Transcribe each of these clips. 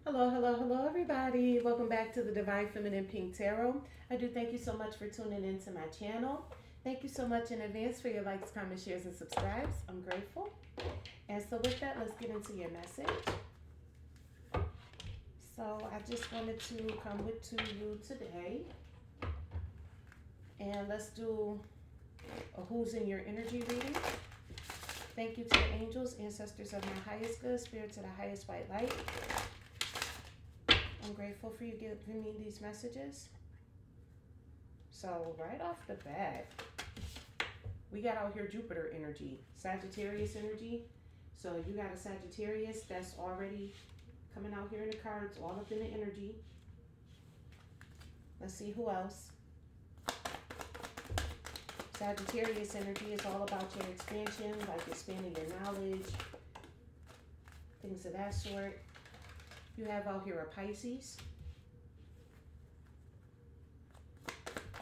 Hello, hello, hello, everybody. Welcome back to the Divine Feminine Pink Tarot. I do thank you so much for tuning into my channel. Thank you so much in advance for your likes, comments, shares, and subscribes. I'm grateful. And so with that, let's get into your message. So I just wanted to come to you today. And let's do a who's in your energy reading. Thank you to the angels, ancestors of my highest good, spirits of the highest white light. I'm grateful for you giving me these messages. So right off the bat, we got out here Jupiter energy, Sagittarius energy. So you got a Sagittarius that's already coming out here in the cards, all up in the energy. Let's see who else. Sagittarius energy is all about your expansion, like expanding your knowledge, things of that sort. You have out here a Pisces.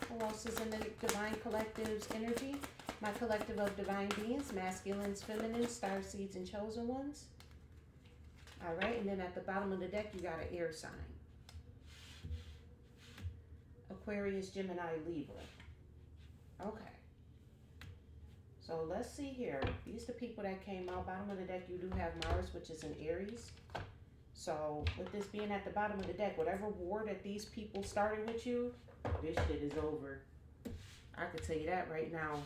Who else is in the Divine Collective's energy? My collective of divine beings, masculines, feminines, star seeds, and chosen ones. All right, and then at the bottom of the deck, you got an air sign. Aquarius, Gemini, Libra. Okay. So let's see here. These are the people that came out. Bottom of the deck, you do have Mars, which is an Aries. So with this being at the bottom of the deck, whatever war that these people started with you, this shit is over. I can tell you that right now.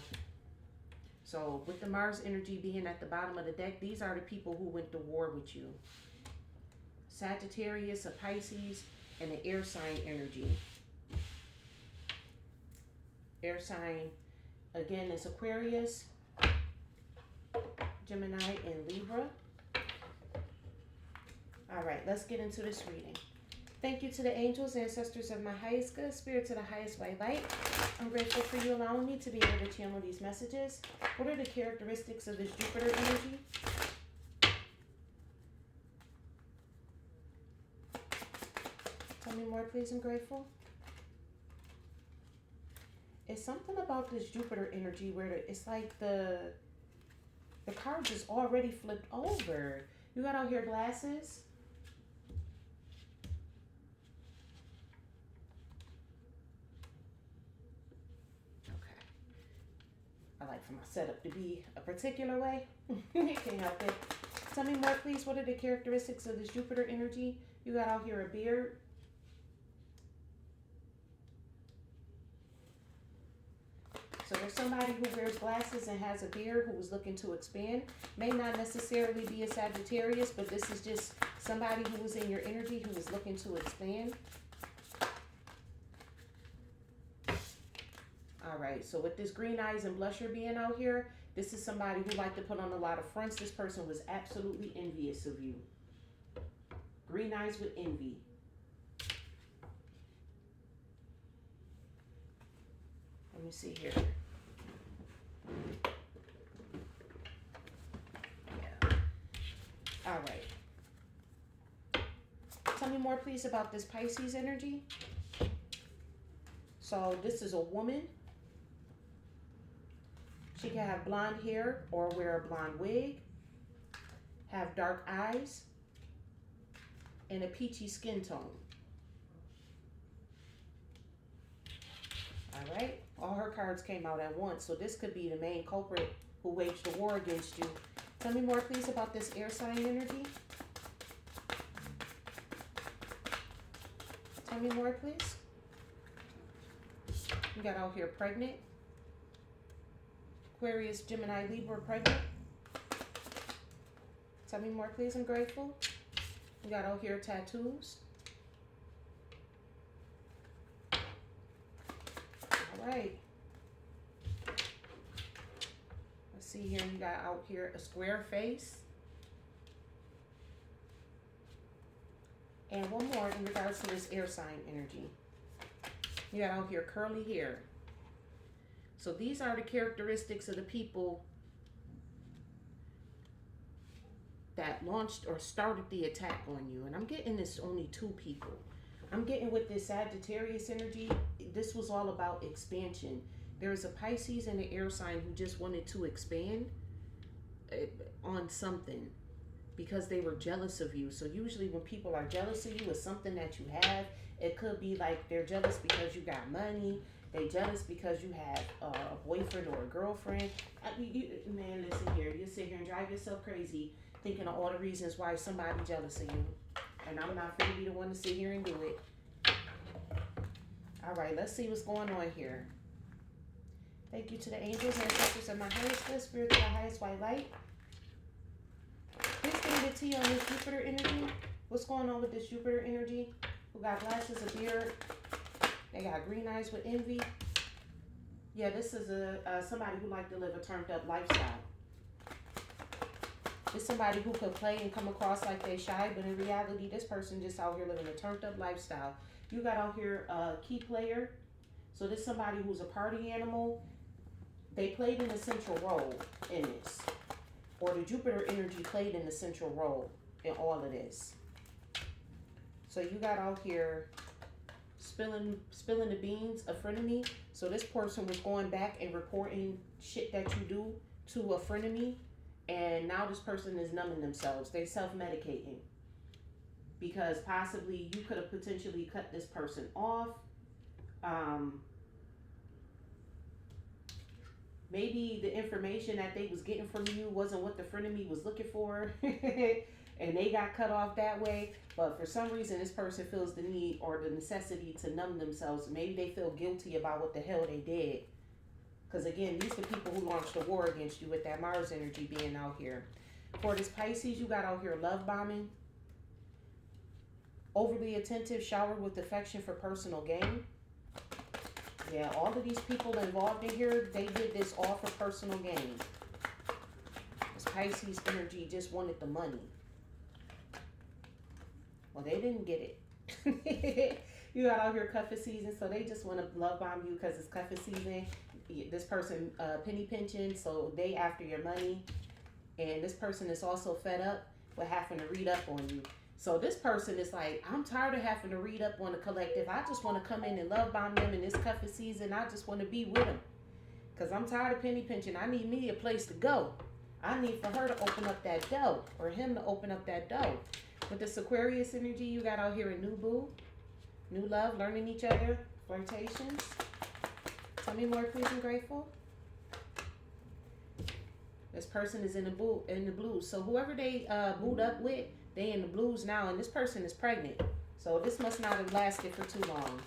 So with the Mars energy being at the bottom of the deck, these are the people who went to war with you. Sagittarius, a Pisces, and an air sign energy. Air sign, again, is Aquarius, Gemini, and Libra. All right, let's get into this reading. Thank you to the angels, ancestors of my highest good, spirits of the highest white light. I'm grateful for you allowing me to be able to channel these messages. What are the characteristics of this Jupiter energy? Tell me more, please. I'm grateful. It's something about this Jupiter energy where it's like the cards is already flipped over. You got out here glasses. I like for my setup to be a particular way. You can't help it. Tell me more, please. What are the characteristics of this Jupiter energy? You got out here a beard. So there's somebody who wears glasses and has a beard who is looking to expand. May not necessarily be a Sagittarius, but this is just somebody who was in your energy who is looking to expand. All right, so with this green eyes and blusher being out here, this is somebody who liked to put on a lot of fronts. This person was absolutely envious of you. Green eyes with envy. Let me see here. Yeah. All right. Tell me more, please, about this Pisces energy. So this is a woman. She can have blonde hair or wear a blonde wig, have dark eyes, and a peachy skin tone. All right. All her cards came out at once, so this could be the main culprit who waged the war against you. Tell me more, please, about this air sign energy. Tell me more, please. You got out here pregnant. Aquarius, Gemini, Libra, pregnant. Tell me more, please. I'm grateful. You got out here tattoos. All right. Let's see here. You got out here a square face. And one more in regards to this air sign energy. You got out here curly hair. So these are the characteristics of the people that launched or started the attack on you. And I'm getting this only two people. I'm getting with this Sagittarius energy, this was all about expansion. There's a Pisces and an air sign who just wanted to expand on something. because they were jealous of you. So usually when people are jealous of you, it's something that you have. It could be like they're jealous because you got money. They jealous because you have a boyfriend or a girlfriend. Man, listen here. You sit here and drive yourself crazy thinking of all the reasons why somebody jealous of you. And I'm not going to be the one to sit here and do it. All right, let's see what's going on here. Thank you to the angels, ancestors of my highest good, spirit to the highest white light. Please give me the tea on this Jupiter energy. What's going on with this Jupiter energy? Who got glasses, a beard? They got green eyes with envy. Yeah, this is somebody who like to live a turned up lifestyle. It's somebody who could play and come across like they shy, but in reality, this person just out here living a turned up lifestyle. You got out here a key player. So this is somebody who's a party animal. They played an essential role in this. Or the Jupiter energy played an essential role in all of this. So you got out here spilling the beans, a frenemy. So this person was going back and reporting shit that you do to a frenemy, and now this person is numbing themselves. They self-medicating because possibly you could have potentially cut this person off. Maybe the information that they was getting from you wasn't what the frenemy was looking for. And they got cut off that way. But for some reason, this person feels the need or the necessity to numb themselves. Maybe they feel guilty about what the hell they did. Because again, these are the people who launched a war against you with that Mars energy being out here. For this Pisces, you got out here love bombing. Overly attentive, showered with affection for personal gain. Yeah, all of these people involved in here, they did this all for personal gain. This Pisces energy just wanted the money. Well, they didn't get it. You got out here cuffing season, so they just want to love bomb you because it's cuffing season. This person penny pinching, so they after your money. And this person is also fed up with having to read up on you. So this person is like, I'm tired of having to read up on the collective. I just want to come in and love bomb them in this cuffing season. I just want to be with them. Because I'm tired of penny pinching. I need me a place to go. I need for her to open up that dough. Or him to open up that dough. With this Aquarius energy, you got out here a new boo. New love, learning each other, flirtations. Tell me more, please, and grateful. This person is in the blues. So whoever they booed up with, they in the blues now, and this person is pregnant. So this must not have lasted for too long.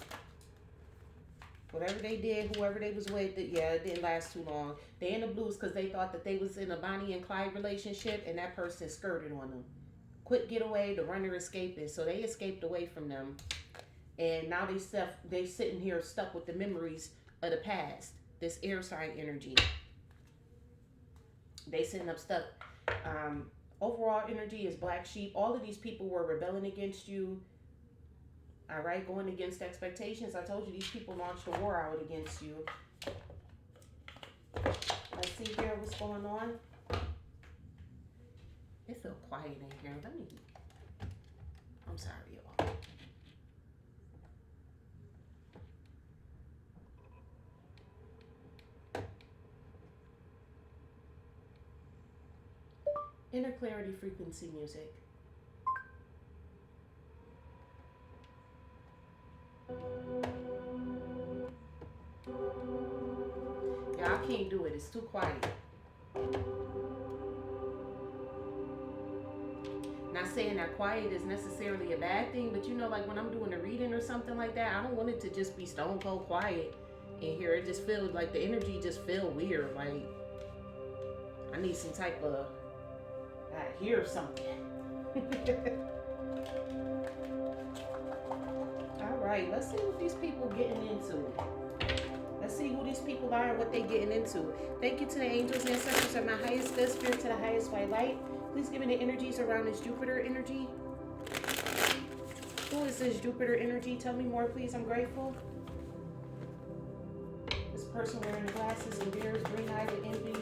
Whatever they did, whoever they was with, yeah, it didn't last too long. They in the blues because they thought that they was in a Bonnie and Clyde relationship, and that person skirted on them. Quick getaway, the runner escaping. So they escaped away from them. And now they sitting here stuck with the memories of the past. This air sign energy. They sitting up stuck. Overall energy is black sheep. All of these people were rebelling against you. All right, going against expectations. I told you these people launched a war out against you. Let's see here what's going on. It feels quiet in here. I'm sorry, y'all. Inner clarity frequency music. Yeah, I can't do it. It's too quiet. Not saying that quiet is necessarily a bad thing, but you know, like when I'm doing a reading or something like that, I don't want it to just be stone cold quiet in here. It just feels like the energy just feels weird. Like I need some type of, I hear something. All right, let's see what these people getting into. Let's see who these people are and what they getting into. Thank you to the angels and ancestors of my highest good, spirit to the highest white light. Please give me the energies around this Jupiter energy. Who is this Jupiter energy? Tell me more, please. I'm grateful. This person wearing the glasses and beards, green eyed with envy.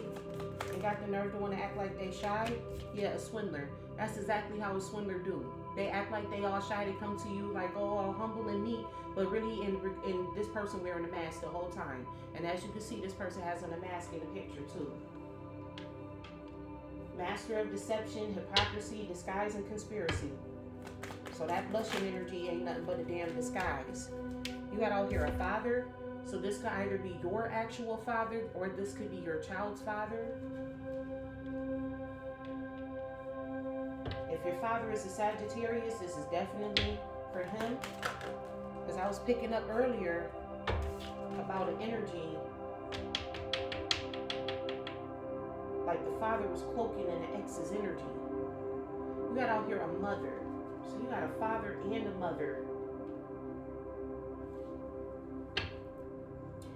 They got the nerve to want to act like they shy. Yeah, a swindler. That's exactly how a swindler do. They act like they all shy. They come to you like, oh, all humble and neat, but really in this person wearing a mask the whole time. And as you can see, this person has on a mask in the picture too. Master of deception, hypocrisy, disguise, and conspiracy. So that blushing energy ain't nothing but a damn disguise. You got out here a father. So this could either be your actual father or this could be your child's father. If your father is a Sagittarius, this is definitely for him. Because I was picking up earlier about an energy like the father was cloaking in the ex's energy. You got out here a mother. So you got a father and a mother.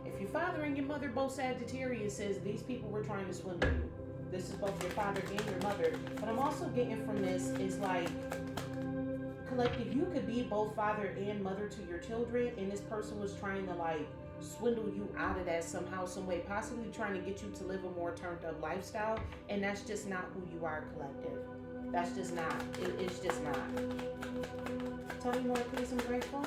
If your father and your mother both Sagittarius, says these people were trying to swindle you. This is both your father and your mother. But I'm also getting from this is like, collective, you could be both father and mother to your children, and this person was trying to like swindle you out of that somehow, some way, possibly trying to get you to live a more turned up lifestyle, and that's just not who you are, collective. That's just not. It's just not. Tell me more, please. I'm grateful.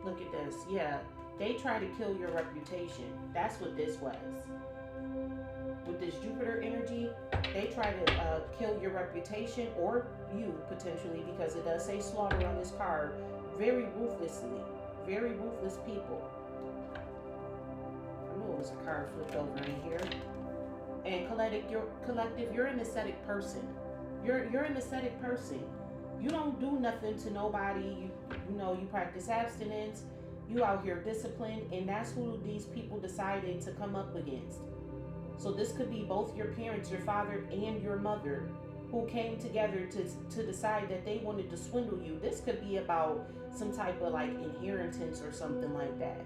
Look at this. Yeah, they try to kill your reputation. That's what this was. With this Jupiter energy, they try to kill your reputation or you potentially, because it does say slaughter on this card, very ruthlessly. Very ruthless people. I knew it was a card flipped over in here. And collective, you're an ascetic person. You're an ascetic person. You don't do nothing to nobody. You know, you practice abstinence. You out here disciplined, and that's who these people decided to come up against. So this could be both your parents, your father and your mother, who came together to decide that they wanted to swindle you. This could be about some type of like inheritance or something like that.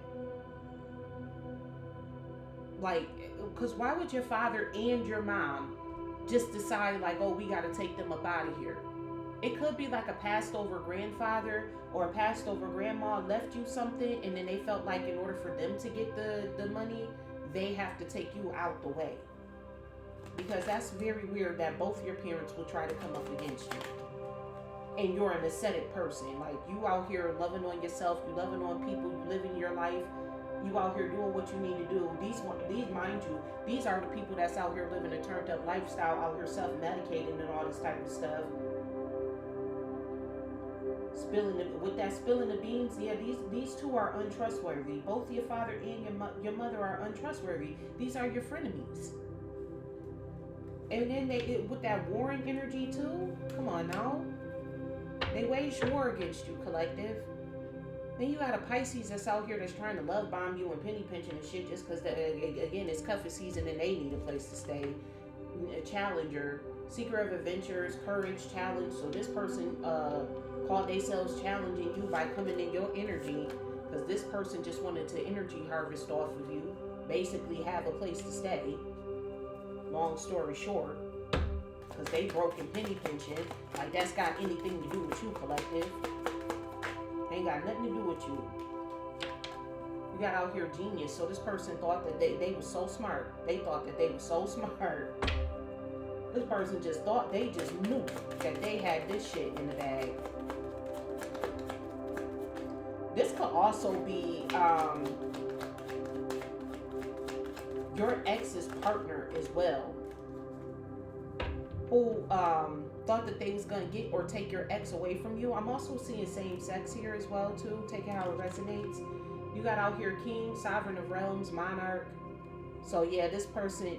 Like, because why would your father and your mom just decide like, oh, we got to take them up out of here? It could be like a passed over grandfather or a passed over grandma left you something, and then they felt like in order for them to get the money, they have to take you out the way. Because that's very weird that both your parents will try to come up against you. And you're an ascetic person. Like, you out here loving on yourself, you loving on people, you living your life, you out here doing what you need to do. These mind you, these are the people that's out here living a turned up lifestyle, out here self-medicating and all this type of stuff. Spilling the beans, yeah, these two are untrustworthy. Both your father and your mother are untrustworthy. These are your frenemies. And then with that warring energy too, come on now. They waged war against you, collective. Then you got a Pisces that's out here that's trying to love bomb you and penny pinching and shit just because, again, it's cuffing season and they need a place to stay. A challenger, seeker of adventures, courage, challenge. So this person called themselves challenging you by coming in your energy, because this person just wanted to energy harvest off of you, basically have a place to stay. Long story short, because they broke and penny pinching, like that's got anything to do with you, collective. Ain't got nothing to do with you. You got out here genius. So this person thought that they were so smart. They thought that they were so smart. This person just thought, they just knew that they had this shit in the bag. This could also be your ex's partner as well, who thought that they was gonna get or take your ex away from you. I'm also seeing same sex here as well too. Take it how it resonates. You got out here king, sovereign of realms, monarch. So yeah, this person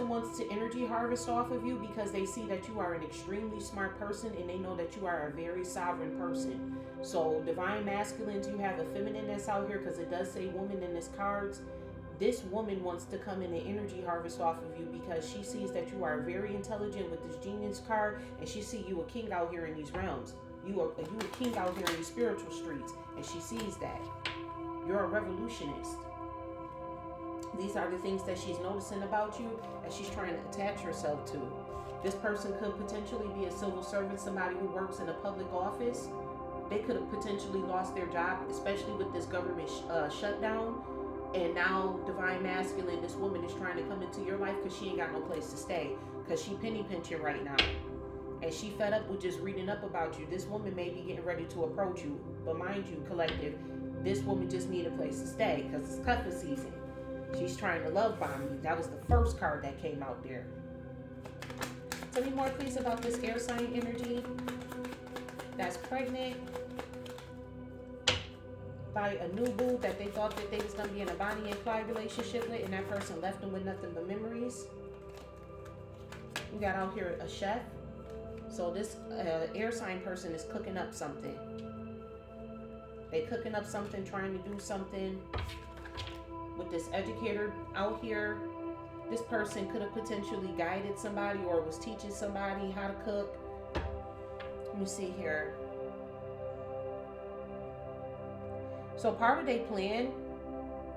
wants to energy harvest off of you because they see that you are an extremely smart person and they know that you are a very sovereign person. So divine masculines, you have a feminine that's out here because it does say woman in this cards. This woman wants to come in and energy harvest off of you because she sees that you are very intelligent with this genius card, and she see you a king out here in these realms. You a king out here in these spiritual streets, and she sees that. You're a revolutionist. These are the things that she's noticing about you that she's trying to attach herself to. This person could potentially be a civil servant, somebody who works in a public office. They could have potentially lost their job, especially with this government shutdown. And now, divine masculine, this woman is trying to come into your life because she ain't got no place to stay. Because she penny pinching right now. and she fed up with just reading up about you. This woman may be getting ready to approach you, but mind you, collective, this woman just need a place to stay because it's cuffing season. She's trying to love bomb you. That was the first card that came out there. Tell me more, please, about this air sign energy that's pregnant by a new boo that they thought that they was going to be in a Bonnie and Clyde relationship with, and that person left them with nothing but memories. We got out here a chef. So this air sign person is cooking up something. They cooking up something, trying to do something with this educator out here. This person could have potentially guided somebody or was teaching somebody how to cook. Let me see here. So part of their plan,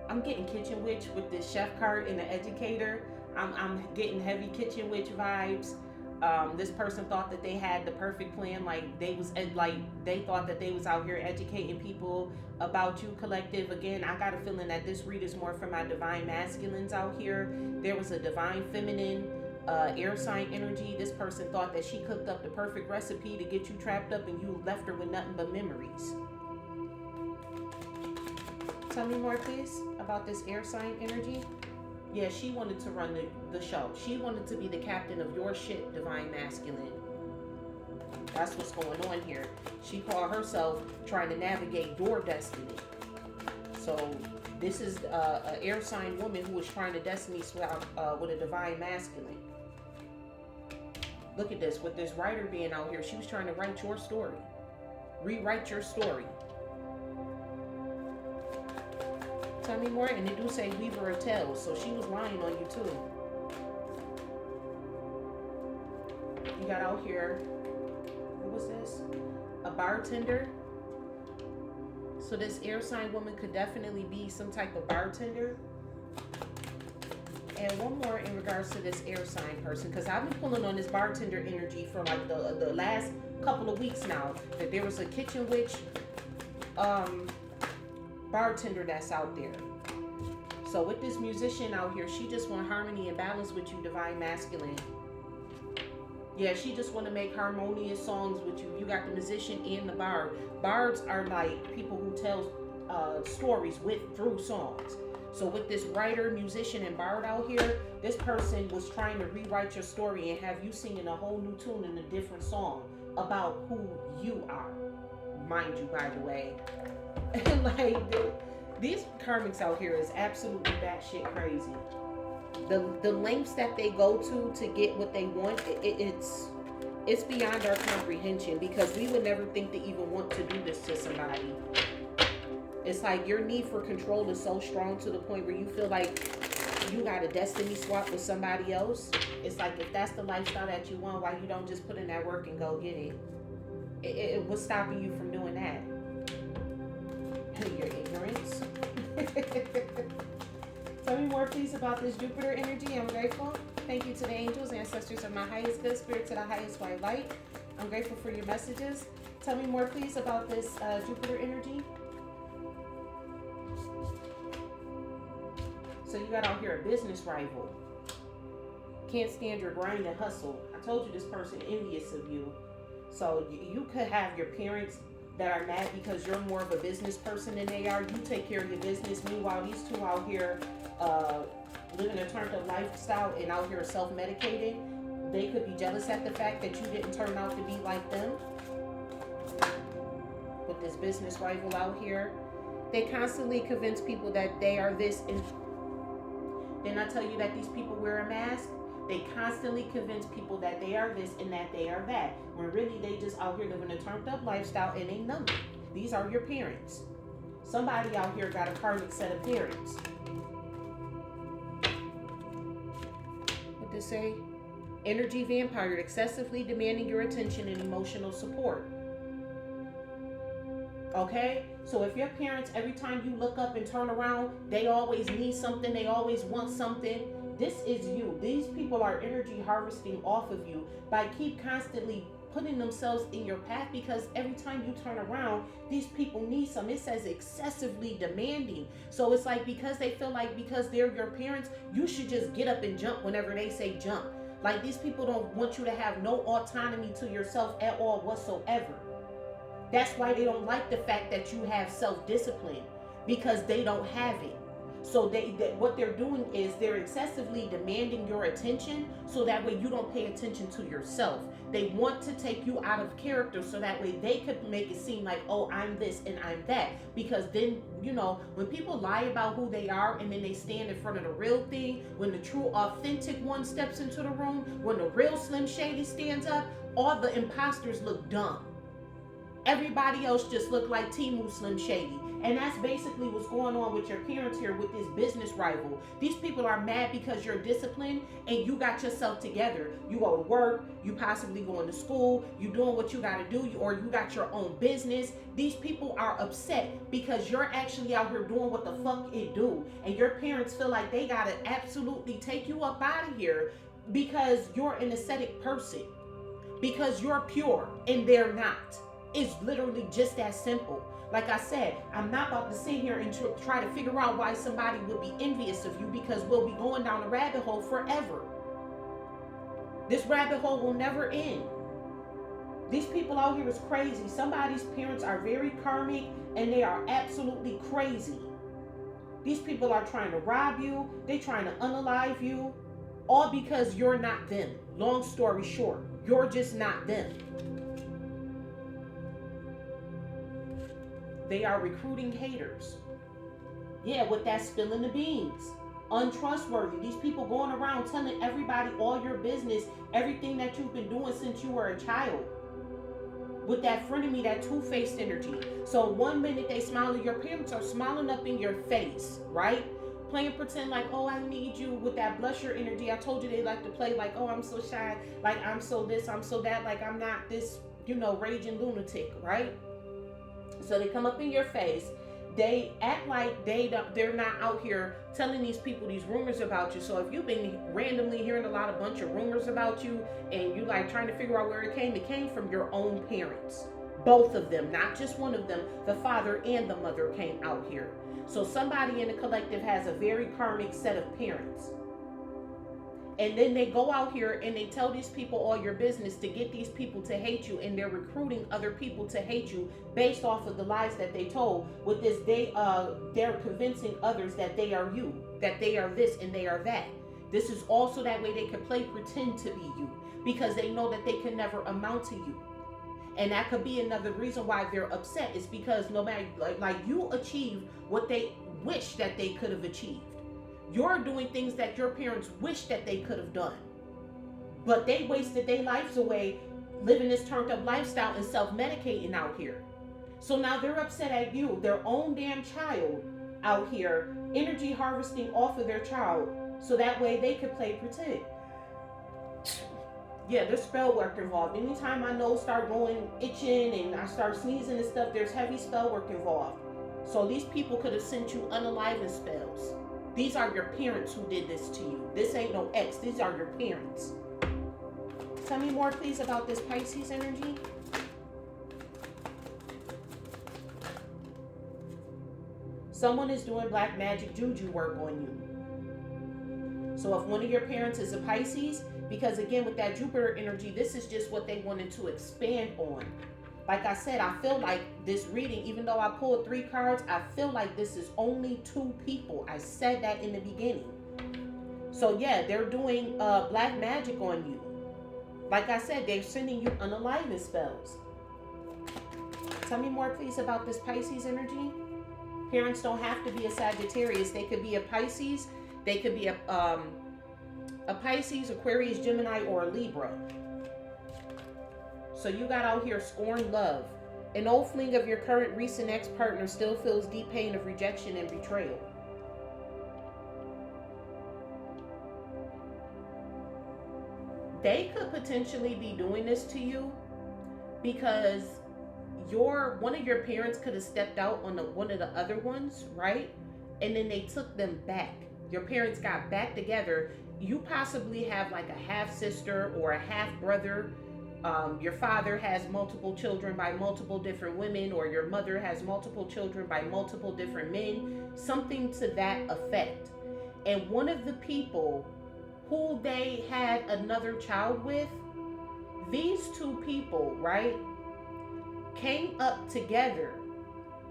I'm getting kitchen witch with this chef card and the educator. I'm getting heavy kitchen witch vibes. This person thought that they had the perfect plan, like they thought that they was out here educating people about you, collective. Again, I got a feeling that this read is more for my divine masculines out here. There was a divine feminine air sign energy. This person thought that she cooked up the perfect recipe to get you trapped up, and you left her with nothing but memories. Tell me more, please, about this air sign energy. Yeah, she wanted to run the show. She wanted to be the captain of your shit, divine masculine. That's what's going on here. She called herself trying to navigate your destiny. So this is an air sign woman who was trying to destiny swap with a divine masculine. Look at this. With this writer being out here, she was trying to write your story. Rewrite your story. Tell me more. And they do say weaver of tales, so she was lying on you too. You got out here, what was this? A bartender. So this air sign woman could definitely be some type of bartender. And one more in regards to this air sign person, because I've been pulling on this bartender energy for like the last couple of weeks now, that there was a kitchen witch bartender that's out there. So with this musician out here, she just want harmony and balance with you, divine masculine. Yeah, she just want to make harmonious songs with you. You got the musician and the bard. Bards are like people who tell stories through songs. So with this writer, musician, and bard out here, this person was trying to rewrite your story and have you singing a whole new tune in a different song about who you are. Mind you, by the way. Like, these karmics out here is absolutely batshit crazy. The lengths that they go to get what they want, it's beyond our comprehension, because we would never think to even want to do this to somebody. It's like your need for control is so strong to the point where you feel like you got a destiny swap with somebody else. It's like, if that's the lifestyle that you want, why you don't just put in that work and go get it? What's stopping you from doing that? Your ignorance. Tell me more, please, about this Jupiter energy. I'm grateful. Thank you to the angels, ancestors of my highest good, spirit to the highest white light. I'm grateful for your messages. Tell me more, please, about this Jupiter energy. So you got out here a business rival. Can't stand your grind and hustle. I told you this person envious of you. So you could have your parents that are mad because you're more of a business person than they are. You take care of your business. Meanwhile, these two out here living a turned up lifestyle and out here self-medicating. They could be jealous at the fact that you didn't turn out to be like them. With this business rival out here, they constantly convince people that they are this, and then I tell you that these people wear a mask. They constantly convince people that they are this and that they are that, when really they just out here living a turned up lifestyle and ain't nothing. These are your parents. Somebody out here got a karmic set of parents. What they say? Energy vampire, excessively demanding your attention and emotional support. Okay? So if your parents, every time you look up and turn around, they always need something, they always want something. This is you. These people are energy harvesting off of you by keep constantly putting themselves in your path, because every time you turn around, these people need some. It says excessively demanding. So it's like, because they feel like because they're your parents, you should just get up and jump whenever they say jump. Like, these people don't want you to have no autonomy to yourself at all whatsoever. That's why they don't like the fact that you have self-discipline, because they don't have it. So what they're doing is they're excessively demanding your attention, so that way you don't pay attention to yourself. They want to take you out of character, so that way they could make it seem like, oh, I'm this and I'm that. Because then, you know, when people lie about who they are and then they stand in front of the real thing, when the true authentic one steps into the room, when the real Slim Shady stands up, all the imposters look dumb. Everybody else just look like Timu Slim Shady. And that's basically what's going on with your parents here with this business rival. These people are mad because you're disciplined and you got yourself together. You go to work, you possibly going to school, you doing what you got to do, or you got your own business. These people are upset because you're actually out here doing what the fuck it do. And your parents feel like they got to absolutely take you up out of here because you're an ascetic person. Because you're pure and they're not. It's literally just that simple. Like I said, I'm not about to sit here and try to figure out why somebody would be envious of you, because we'll be going down a rabbit hole forever. This rabbit hole will never end. These people out here is crazy. Somebody's parents are very karmic and they are absolutely crazy. These people are trying to rob you. They're trying to unalive you. All because you're not them. Long story short, you're just not them. They are recruiting haters. Yeah, with that spilling the beans. Untrustworthy. These people going around telling everybody all your business, everything that you've been doing since you were a child. With that frenemy, that two-faced energy. So one minute they smile, your parents are smiling up in your face, right? Playing pretend like, oh, I need you, with that blusher energy. I told you they like to play like, oh, I'm so shy, like I'm so this, I'm so that, like I'm not this, you know, raging lunatic, right? So they come up in your face. They act like they're not out here telling these people these rumors about you. So if you've been randomly hearing a bunch of rumors about you and you like trying to figure out where it came from your own parents. Both of them, not just one of them. The father and the mother came out here. So somebody in the collective has a very karmic set of parents. And then they go out here and they tell these people all your business to get these people to hate you, and they're recruiting other people to hate you based off of the lies that they told. With this, they're convincing others that they are you, that they are this and they are that. This is also that way they can pretend to be you, because they know that they can never amount to you. And that could be another reason why they're upset, is because no matter like you achieve what they wish that they could have achieved. You're doing things that your parents wish that they could have done. But they wasted their lives away living this turned up lifestyle and self-medicating out here. So now they're upset at you, their own damn child out here, energy harvesting off of their child, so that way they could play pretend. Yeah, there's spell work involved. Anytime my nose start going itching and I start sneezing and stuff, there's heavy spell work involved. So these people could have sent you unaliving spells. These are your parents who did this to you. This ain't no ex. These are your parents. Tell me more, please, about this Pisces energy. Someone is doing black magic juju work on you. So if one of your parents is a Pisces, because again, with that Jupiter energy, this is just what they wanted to expand on. Like I said, I feel like this reading, even though I pulled 3 cards, I feel like this is only 2 people. I said that in the beginning. So yeah, they're doing black magic on you. Like I said, they're sending you unaliving spells. Tell me more, please, about this Pisces energy. Parents don't have to be a Sagittarius. They could be a Pisces. They could be a Pisces, Aquarius, Gemini, or a Libra. So you got out here scorned love. An old fling of your current recent ex-partner still feels deep pain of rejection and betrayal. They could potentially be doing this to you because one of your parents could have stepped out on one of the other ones, right? And then they took them back. Your parents got back together. You possibly have like a half sister or a half brother. Your father has multiple children by multiple different women, or your mother has multiple children by multiple different men, something to that effect. And one of the people who they had another child with, these two people, right, came up together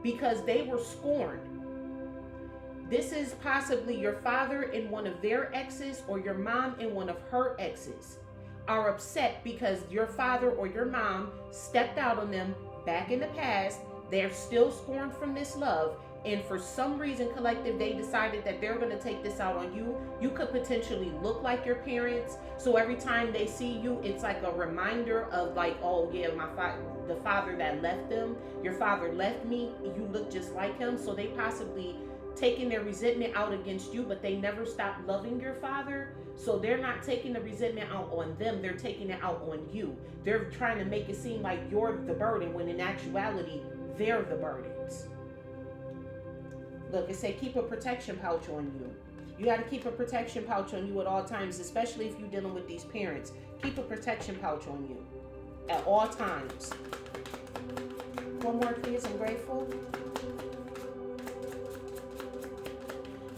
because they were scorned. This is possibly your father and one of their exes, or your mom and one of her exes are upset because your father or your mom stepped out on them back in the past. They're still scorned from this love. And for some reason, collective, they decided that they're going to take this out on you. You could potentially look like your parents. So every time they see you, it's like a reminder of like, oh yeah, the father that left them, your father left me, you look just like him. So they possibly taking their resentment out against you, but they never stopped loving your father. So they're not taking the resentment out on them. They're taking it out on you. They're trying to make it seem like you're the burden when in actuality, they're the burdens. Look, it say keep a protection pouch on you. You got to keep a protection pouch on you at all times, especially if you're dealing with these parents. Keep a protection pouch on you at all times. One more, please. I'm grateful.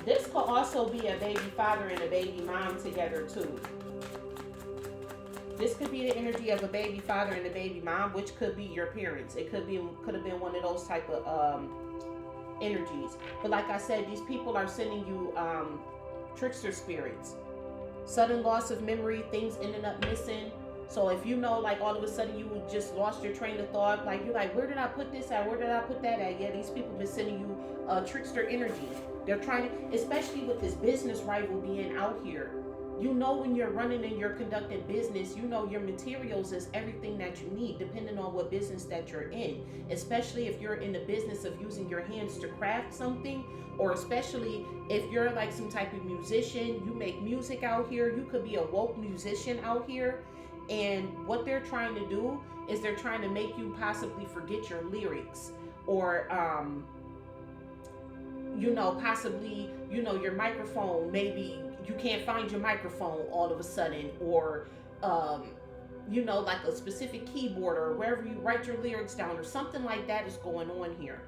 This could also be a baby father and a baby mom together too. This could be the energy of a baby father and a baby mom, which could be your parents. It could have been one of those type of energies. But like I said, these people are sending you trickster spirits. Sudden loss of memory, things ending up missing. So if you know, like all of a sudden you just lost your train of thought, like you're like, where did I put this at? Where did I put that at? Yeah, these people been sending you trickster energy. They're trying to, especially with this business rival being out here. You know, when you're running and you're conducting business, you know your materials is everything that you need, depending on what business that you're in. Especially if you're in the business of using your hands to craft something, or especially if you're like some type of musician, you make music out here, you could be a woke musician out here. And what they're trying to do is they're trying to make you possibly forget your lyrics, or possibly, your microphone, maybe you can't find your microphone all of a sudden, or like a specific keyboard or wherever you write your lyrics down, or something like that is going on here.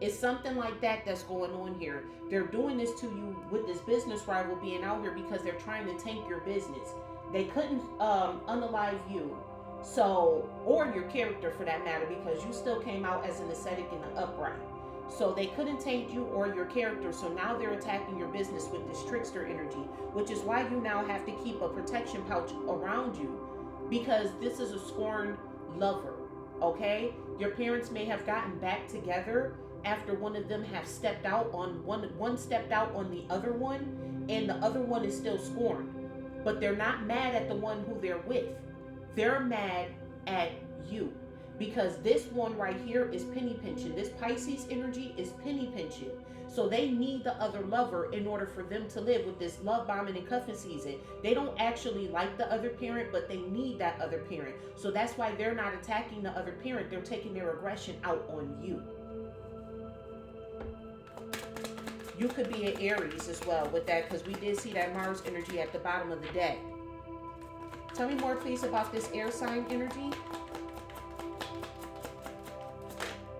It's something like that that's going on here. They're doing this to you with this business rival being out here because they're trying to tank your business. They couldn't unalive you, so, or your character for that matter, because you still came out as an ascetic and an upright. So they couldn't taint you or your character. So now they're attacking your business with this trickster energy, which is why you now have to keep a protection pouch around you, because this is a scorned lover. Okay, your parents may have gotten back together after one of them have stepped out on one stepped out on the other one, and the other one is still scorned. But they're not mad at the one who they're with. They're mad at you. Because this one right here is penny pinching. This Pisces energy is penny pinching. So they need the other lover in order for them to live with this love bombing and cuffing season. They don't actually like the other parent, but they need that other parent. So that's why they're not attacking the other parent. They're taking their aggression out on you. You could be an Aries as well with that, because we did see that Mars energy at the bottom of the deck. Tell me more, please, about this air sign energy.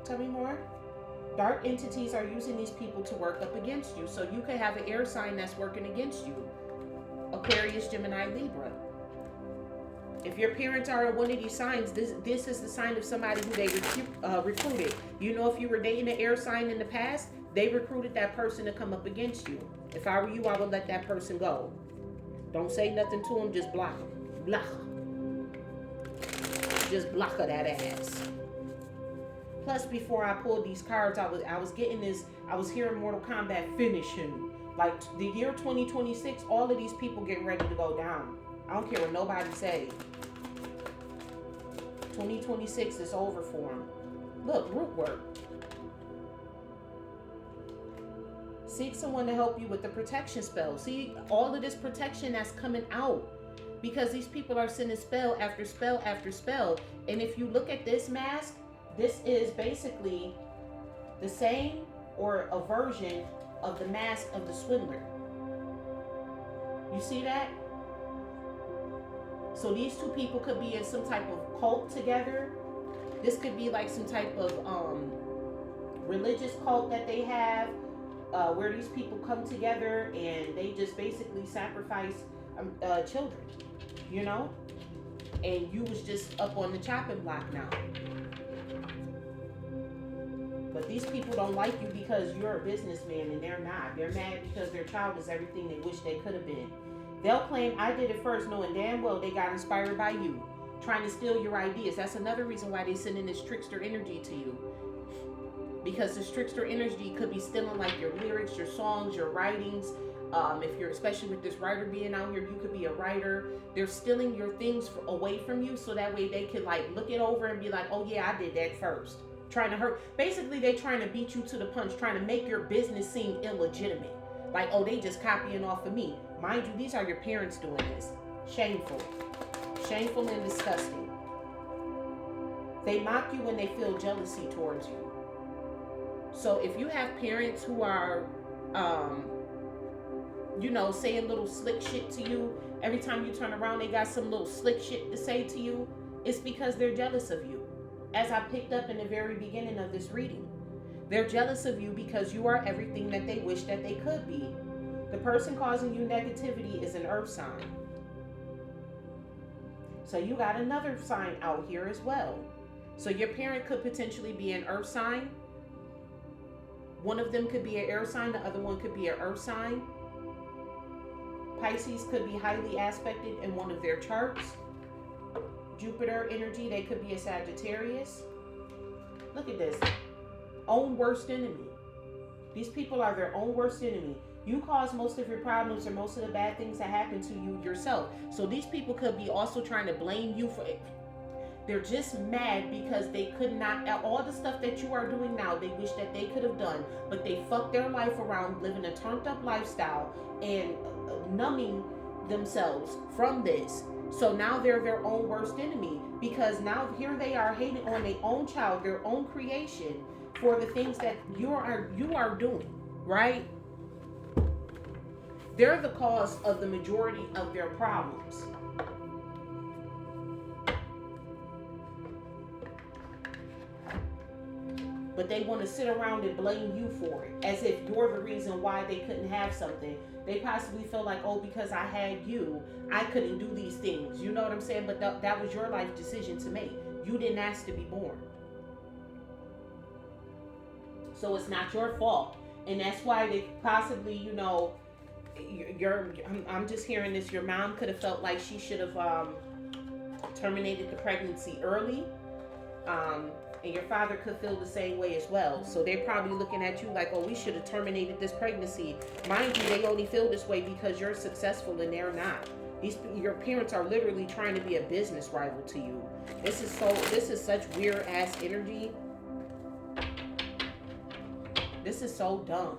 Tell me more. Dark entities are using these people to work up against you. So you could have an air sign that's working against you. Aquarius, Gemini, Libra. If your parents are one of these signs, this is the sign of somebody who they recruited. You know, if you were dating an air sign in the past, they recruited that person to come up against you. If I were you, I would let that person go. Don't say nothing to them, just block them. Block them. Just block her that ass. Plus, before I pulled these cards, I was getting this, I was hearing Mortal Kombat finish him. Like the year 2026, all of these people getting ready to go down. I don't care what nobody say. 2026 is over for them. Look, root work. Seek someone to help you with the protection spell. See, all of this protection that's coming out, because these people are sending spell after spell after spell. And if you look at this mask, this is basically the same or a version of the mask of the swindler. You see that? So these two people could be in some type of cult together. This could be like some type of religious cult that they have, where these people come together and they just basically sacrifice children, you know, and you was just up on the chopping block now. But these people don't like you because you're a businessman and they're not. They're mad because their child is everything they wish they could have been. They'll claim I did it first, knowing damn well they got inspired by you, trying to steal your ideas. That's another reason why they send in this trickster energy to you. Because this trickster energy could be stealing like your lyrics, your songs, your writings. If you're, especially with this writer being out here, you could be a writer. They're stealing your things away from you so that way they could like look it over and be like, oh yeah, I did that first. Trying to hurt. Basically, they trying to beat you to the punch, trying to make your business seem illegitimate. Like, oh, they just copying off of me. Mind you, these are your parents doing this. Shameful. Shameful and disgusting. They mock you when they feel jealousy towards you. So if you have parents who are, you know, saying little slick shit to you, every time you turn around, they got some little slick shit to say to you, it's because they're jealous of you. As I picked up in the very beginning of this reading, they're jealous of you because you are everything that they wish that they could be. The person causing you negativity is an earth sign. So you got another sign out here as well. So your parent could potentially be an earth sign. One of them could be an air sign, the other one could be an earth sign. Pisces could be highly aspected in one of their charts. Jupiter energy, they could be a Sagittarius. Look at this. Own worst enemy. These people are their own worst enemy. You cause most of your problems or most of the bad things that happen to you yourself. So these people could be also trying to blame you for it. They're just mad because they could not, all the stuff that you are doing now, they wish that they could have done, but they fucked their life around living a turned up lifestyle and numbing themselves from this. So now they're their own worst enemy because now here they are hating on their own child, their own creation for the things that you are doing, right? They're the cause of the majority of their problems. But they want to sit around and blame you for it as if you're the reason why they couldn't have something. They possibly feel like, oh, because I had you, I couldn't do these things. You know what I'm saying? But that was your life decision to make. You didn't ask to be born. So it's not your fault. And that's why they possibly, you know, I'm just hearing this. Your mom could have felt like she should have terminated the pregnancy early. And your father could feel the same way as well. So they're probably looking at you like, oh, we should have terminated this pregnancy. Mind you, they only feel this way because you're successful and they're not. Your parents are literally trying to be a business rival to you. This is such weird ass energy. This is so dumb.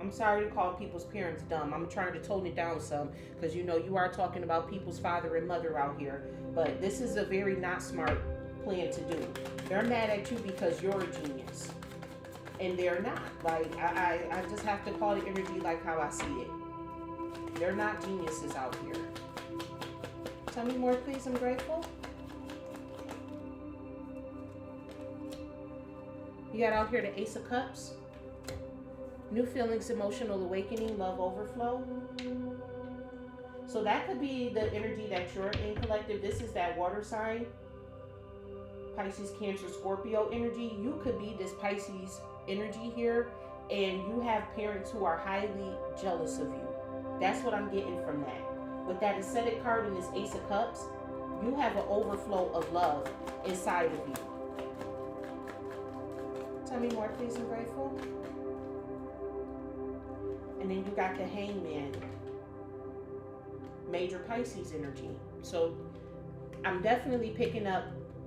I'm sorry to call people's parents dumb. I'm trying to tone it down some because, you know, you are talking about people's father and mother out here. But this is a very not smart plan to do. They're mad at you because you're a genius. And they're not. Like, I just have to call the energy like how I see it. They're not geniuses out here. Tell me more, please. I'm grateful. You got out here the Ace of Cups. New feelings, emotional awakening, love overflow. So that could be the energy that you're in, collective. This is that water sign. Pisces, Cancer, Scorpio energy. You could be this Pisces energy here, and you have parents who are highly jealous of you. That's what I'm getting from that. With that ascetic card in this Ace of Cups, you have an overflow of love inside of you. Tell me more, please. I'm grateful. And then you got the Hangman, major Pisces energy. So I'm definitely picking up,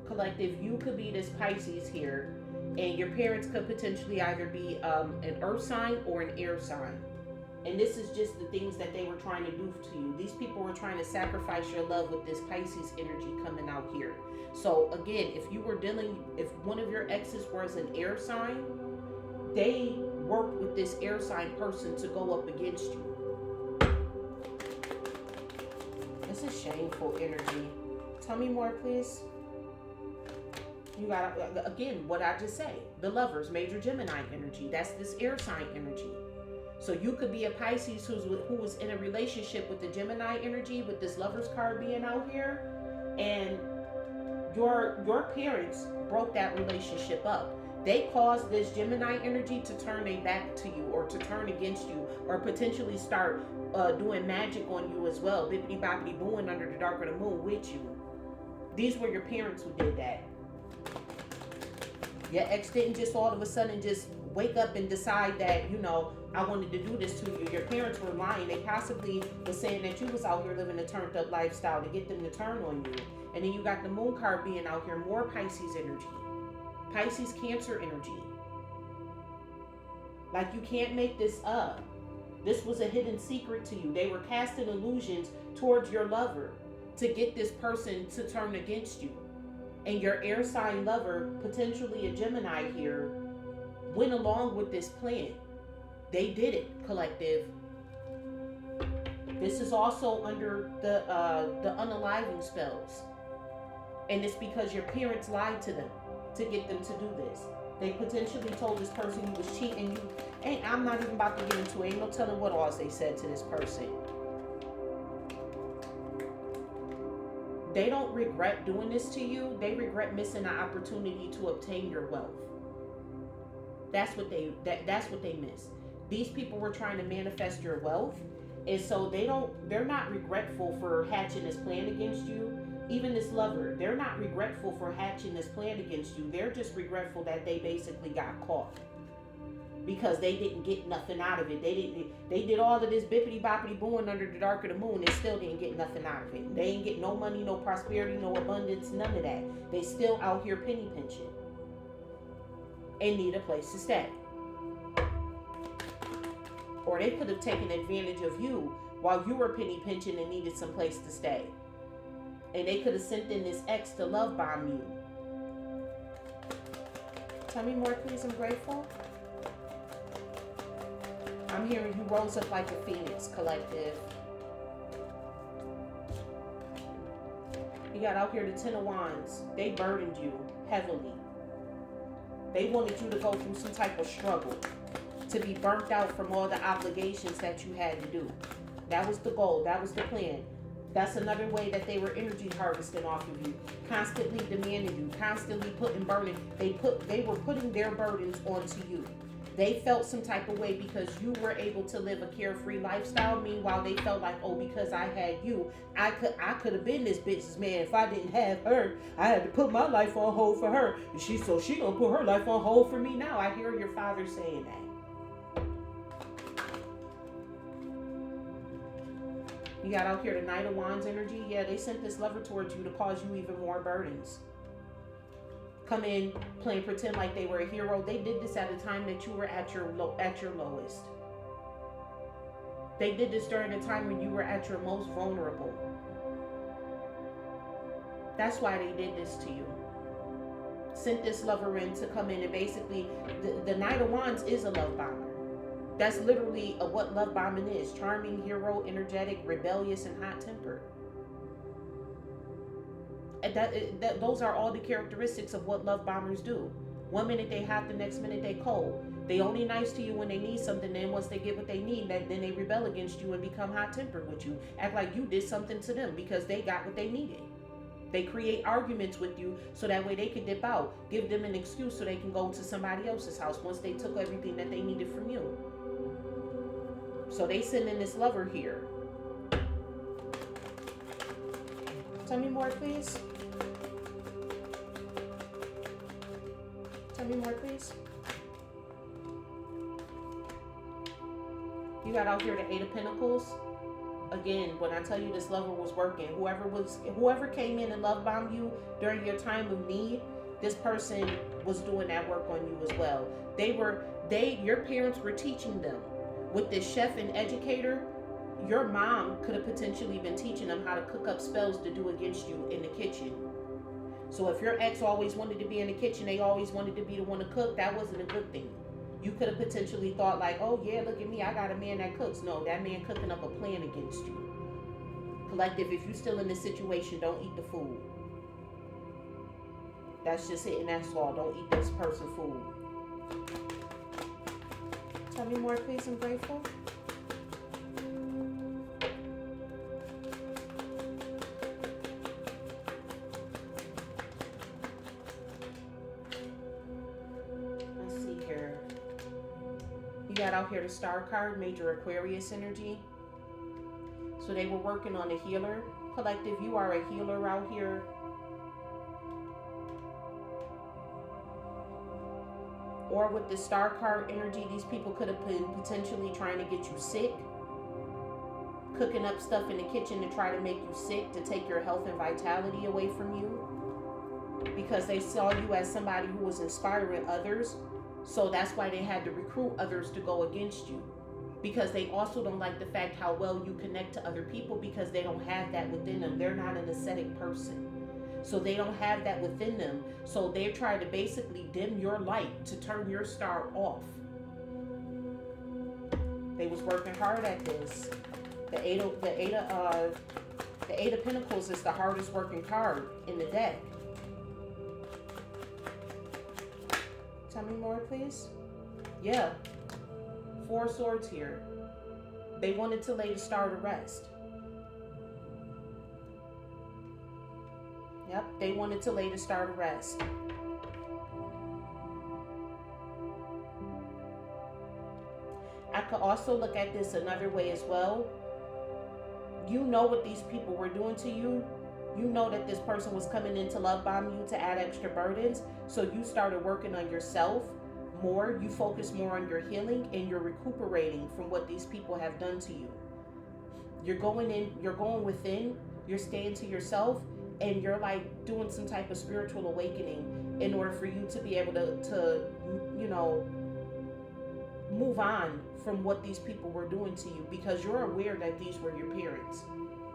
collective, you could be this Pisces here, and your parents could potentially either be an earth sign or an air sign. And this is just the things that they were trying to do to you. These people were trying to sacrifice your love with this Pisces energy coming out here. So again, if one of your exes was an air sign, they worked with this air sign person to go up against you. This is shameful energy. Tell me more, please. You got, again, what I just say. The Lovers, major Gemini energy. That's this air sign energy. So you could be a Pisces who was in a relationship with the Gemini energy, with this Lover's card being out here, and your parents broke that relationship up. They caused this Gemini energy to turn their back to you, or to turn against you, or potentially start doing magic on you as well, bippity boppity booing under the dark of the moon with you. These were your parents who did that. Your ex didn't just all of a sudden just wake up and decide that, you know, I wanted to do this to you. Your parents were lying. They possibly were saying that you was out here living a turned up lifestyle to get them to turn on you. And then you got the moon card being out here, more Pisces energy. Pisces Cancer energy. Like, you can't make this up. This was a hidden secret to you. They were casting illusions towards your lover to get this person to turn against you. And your air sign lover, potentially a Gemini here, went along with this plan. They did it, collective. This is also under the unaliving spells. And it's because your parents lied to them to get them to do this. They potentially told this person you was cheating. I'm not even about to get into it. Ain't no telling what else they said to this person. They don't regret doing this to you. They regret missing the opportunity to obtain your wealth. That's what they miss. These people were trying to manifest your wealth, and so they're not regretful for hatching this plan against you. Even this lover, they're not regretful for hatching this plan against you. They're just regretful that they basically got caught, because they didn't get nothing out of it. They did all of this bippity boppity booing under the dark of the moon and still didn't get nothing out of it. They ain't get no money, no prosperity, no abundance, none of that. They still out here penny pinching and need a place to stay. Or they could have taken advantage of you while you were penny pinching and needed some place to stay. And they could have sent in this ex to love bomb you. Tell me more, please. I'm grateful. I'm hearing you rose up like a phoenix, collective. You got out here the Ten of Wands. They burdened you heavily. They wanted you to go through some type of struggle, to be burnt out from all the obligations that you had to do. That was the goal. That was the plan. That's another way that they were energy harvesting off of you, constantly demanding you, constantly putting burden. They were putting their burdens onto you. They felt some type of way because you were able to live a carefree lifestyle. Meanwhile, they felt like, oh, because I had you, I could have been this businessman. If I didn't have her, I had to put my life on hold for her. And she gonna put her life on hold for me now. I hear your father saying that. You got out here the Knight of Wands energy. Yeah, they sent this lover towards you to cause you even more burdens. Come in, playing pretend like they were a hero. They did this at a time that you were at your lowest. They did this during a time when you were at your most vulnerable. That's why they did this to you. Sent this lover in to come in and basically, the Knight of Wands is a love bomber. That's literally what love bombing is. Charming, hero, energetic, rebellious, and hot-tempered. And those are all the characteristics of what love bombers do. One minute they hot, the next minute they cold. They only nice to you when they need something. Then once they get what they need, then they rebel against you and become hot-tempered with you. Act like you did something to them because they got what they needed. They create arguments with you so that way they can dip out. Give them an excuse so they can go to somebody else's house once they took everything that they needed from you. So they send in this lover here. Tell me more, please. Tell me more, please. You got out here the Eight of Pentacles. Again, when I tell you this lover was working, whoever came in and love bombed you during your time of need, this person was doing that work on you as well. Your parents were teaching them. With this chef and educator, your mom could have potentially been teaching them how to cook up spells to do against you in the kitchen. So if your ex always wanted to be in the kitchen, they always wanted to be the one to cook, that wasn't a good thing. You could have potentially thought like, oh yeah, look at me, I got a man that cooks. No, that man cooking up a plan against you. Collective, if you're still in this situation, don't eat the food. That's just it, and that's all. Don't eat this person's food. Tell me more, please. I'm grateful. Let's see here. You got out here the Star card, major Aquarius energy. So they were working on a healer. Collective, you are a healer out here. Or with the Star card energy, these people could have been potentially trying to get you sick. Cooking up stuff in the kitchen to try to make you sick, to take your health and vitality away from you. Because they saw you as somebody who was inspiring others. So that's why they had to recruit others to go against you. Because they also don't like the fact how well you connect to other people, because they don't have that within them. They're not an ascetic person. So they don't have that within them. So they're trying to basically dim your light to turn your star off. They was working hard at this. The Eight of Pentacles is the hardest working card in the deck. Tell me more, please. Yeah. 4 swords here. They wanted to lay the star to rest. Yep, they wanted to lay the star to rest. I could also look at this another way as well. You know what these people were doing to you. You know that this person was coming in to love bomb you, to add extra burdens. So you started working on yourself more. You focus more on your healing, and you're recuperating from what these people have done to you. You're going in, you're going within, you're staying to yourself, and you're like doing some type of spiritual awakening in order for you to be able to you know, move on from what these people were doing to you, because you're aware that these were your parents.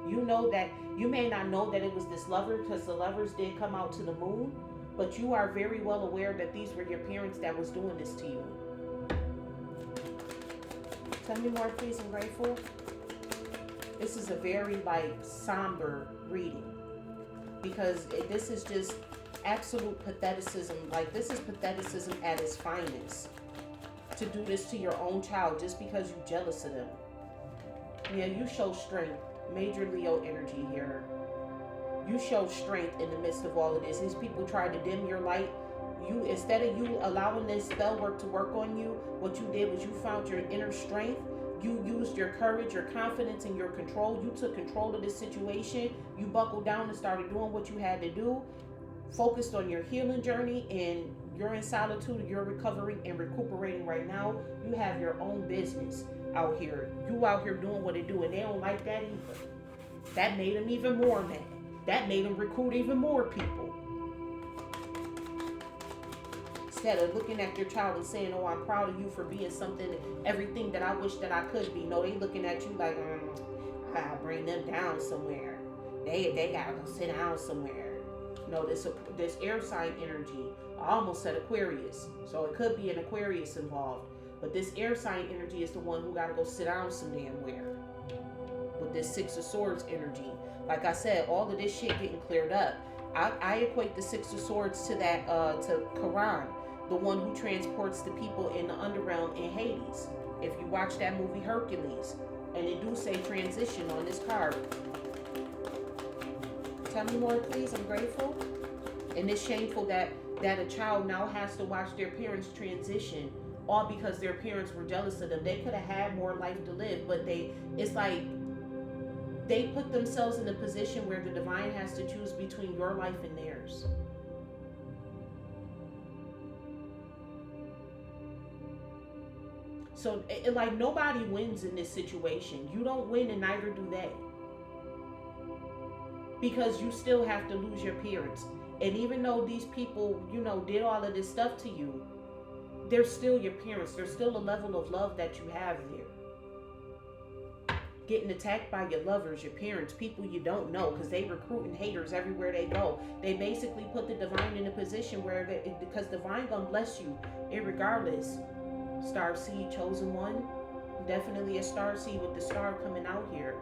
You know that, you may not know that it was this lover, because the lovers did come out to the moon, but you are very well aware that these were your parents that was doing this to you. Tell me more, please. I'm grateful. This is a very like somber reading, because this is just absolute patheticism. Like, this is patheticism at its finest. To do this to your own child just because you're jealous of them. Yeah, you show strength. Major Leo energy here. You show strength in the midst of all of this. These people try to dim your light. You, instead of you allowing this spell work to work on you, what you did was you found your inner strength. You used your courage, your confidence, and your control. You took control of this situation. You buckled down and started doing what you had to do. Focused on your healing journey, and you're in solitude. You're recovering and recuperating right now. You have your own business out here. You out here doing what it do, and they don't like that either. That made them even more mad. That made them recruit even more people. Instead of looking at your child and saying, oh, I'm proud of you for being something, everything that I wish that I could be. No, they looking at you like, I gotta bring them down somewhere. They gotta go sit down somewhere. No, this air sign energy. I almost said Aquarius. So it could be an Aquarius involved. But this air sign energy is the one who gotta go sit down some damn where. With this 6 of Swords energy. Like I said, all of this shit getting cleared up. I equate the 6 of Swords to that, to Quran, the one who transports the people in the underrealm in Hades. If you watch that movie Hercules, and it do say transition on this card. Tell me more, please. I'm grateful. And it's shameful that a child now has to watch their parents transition, all because their parents were jealous of them. They could have had more life to live, but it's like they put themselves in a position where the divine has to choose between your life and theirs. So, like, nobody wins in this situation. You don't win, and neither do they. Because you still have to lose your parents. And even though these people, you know, did all of this stuff to you, they're still your parents. There's still a level of love that you have there. Getting attacked by your lovers, your parents, people you don't know, because they recruiting haters everywhere they go. They basically put the divine in a position where, because divine gonna bless you, irregardless. Star seed, chosen one. Definitely a star seed with the star coming out here.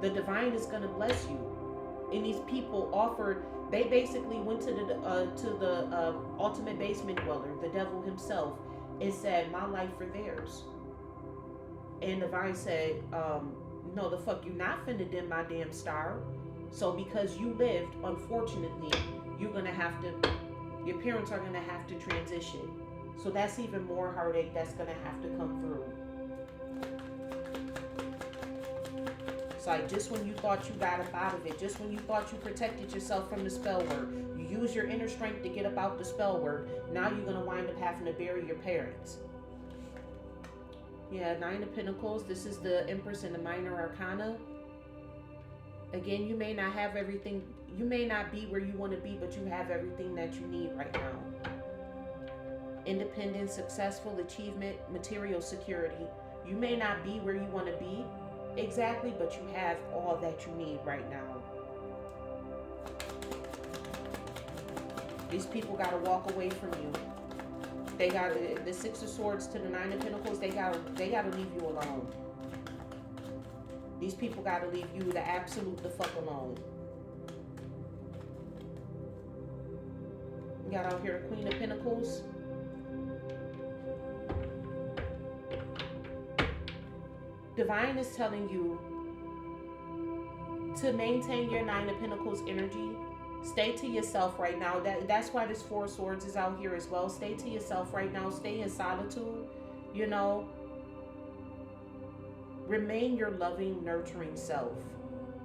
The divine is gonna bless you. And these people offered, they basically went to the ultimate basement dweller, the devil himself, It said, my life for theirs. And Divine said, no, the fuck you not finna dim my damn star. So because you lived, unfortunately, you're gonna have to, your parents are gonna have to transition. So that's even more heartache that's gonna have to come through. It's like just when you thought you got up out of it, just when you thought you protected yourself from the spell word, you use your inner strength to get up out the spell word, now you're gonna wind up having to bury your parents. Yeah, Nine of Pentacles. This is the Empress and the Minor Arcana. Again, you may not have everything. You may not be where you want to be, but you have everything that you need right now. Independence, successful, achievement, material security. You may not be where you want to be exactly, but you have all that you need right now. These people got to walk away from you. They got the Six of Swords to the Nine of Pentacles. They got to leave you alone. These people got to leave you the absolute the fuck alone. You got out here the Queen of Pentacles. Divine is telling you to maintain your Nine of Pentacles energy. Stay to yourself right now. That's why this Four of Swords is out here as well. Stay to yourself right now. Stay in solitude. You know, remain your loving, nurturing self.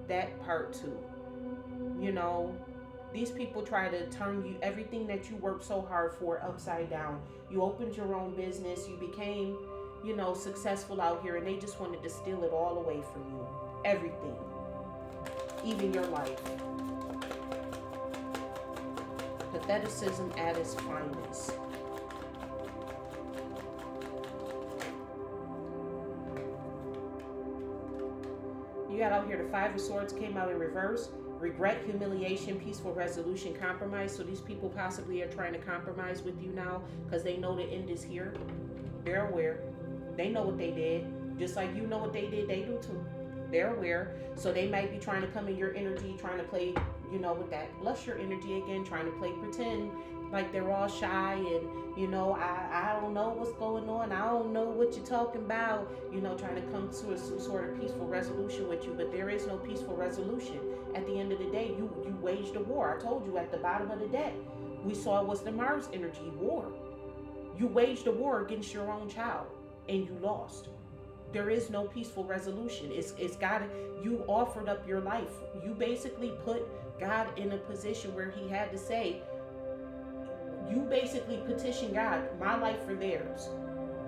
That part too. You know, these people try to turn you, everything that you worked so hard for, upside down. You opened your own business. You became, you know, successful out here, and they just wanted to steal it all away from you. Everything. Even your life. Patheticism at its finest. You got out here the Five of Swords came out in reverse. Regret, humiliation, peaceful resolution, compromise. So these people possibly are trying to compromise with you now because they know the end is here. They're aware. They know what they did. Just like you know what they did, they do too. They're aware. So they might be trying to come in your energy, trying to play, you know, with that blusher energy again, trying to play pretend like they're all shy and, you know, I don't know what's going on. I don't know what you're talking about. You know, trying to come to a sort of peaceful resolution with you. But there is no peaceful resolution. At the end of the day, you waged a war. I told you at the bottom of the deck, we saw it was the Mars energy, war. You waged a war against your own child and you lost. There is no peaceful resolution. It's got, you offered up your life. You basically put God in a position where he had to say, you basically petitioned God, my life for theirs.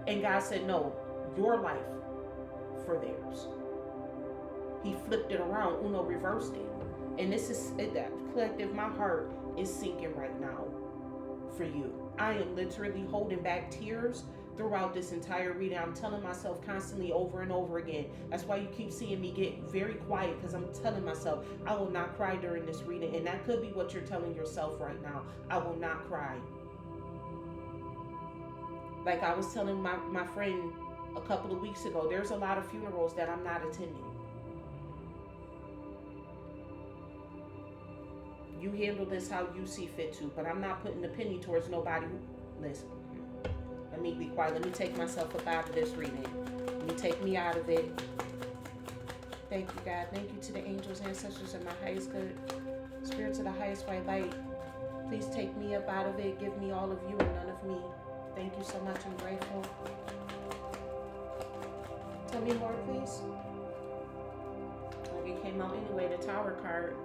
And God said, no, your life for theirs. He flipped it around, Uno reversed it. And this is, that collective, my heart is sinking right now for you. I am literally holding back tears throughout this entire reading. I'm telling myself constantly over and over again. That's why you keep seeing me get very quiet, because I'm telling myself I will not cry during this reading. And that could be what you're telling yourself right now. I will not cry. Like I was telling my friend a couple of weeks ago, there's a lot of funerals that I'm not attending. You handle this how you see fit to, but I'm not putting a penny towards nobody. Listen. Let me be quiet. Let me take myself up out of this reading. Let me take me out of it. Thank you, God. Thank you to the angels, ancestors, and my highest good. Spirits of the highest white light. Please take me up out of it. Give me all of you and none of me. Thank you so much. I'm grateful. Tell me more, please. Like it came out anyway, the Tower card.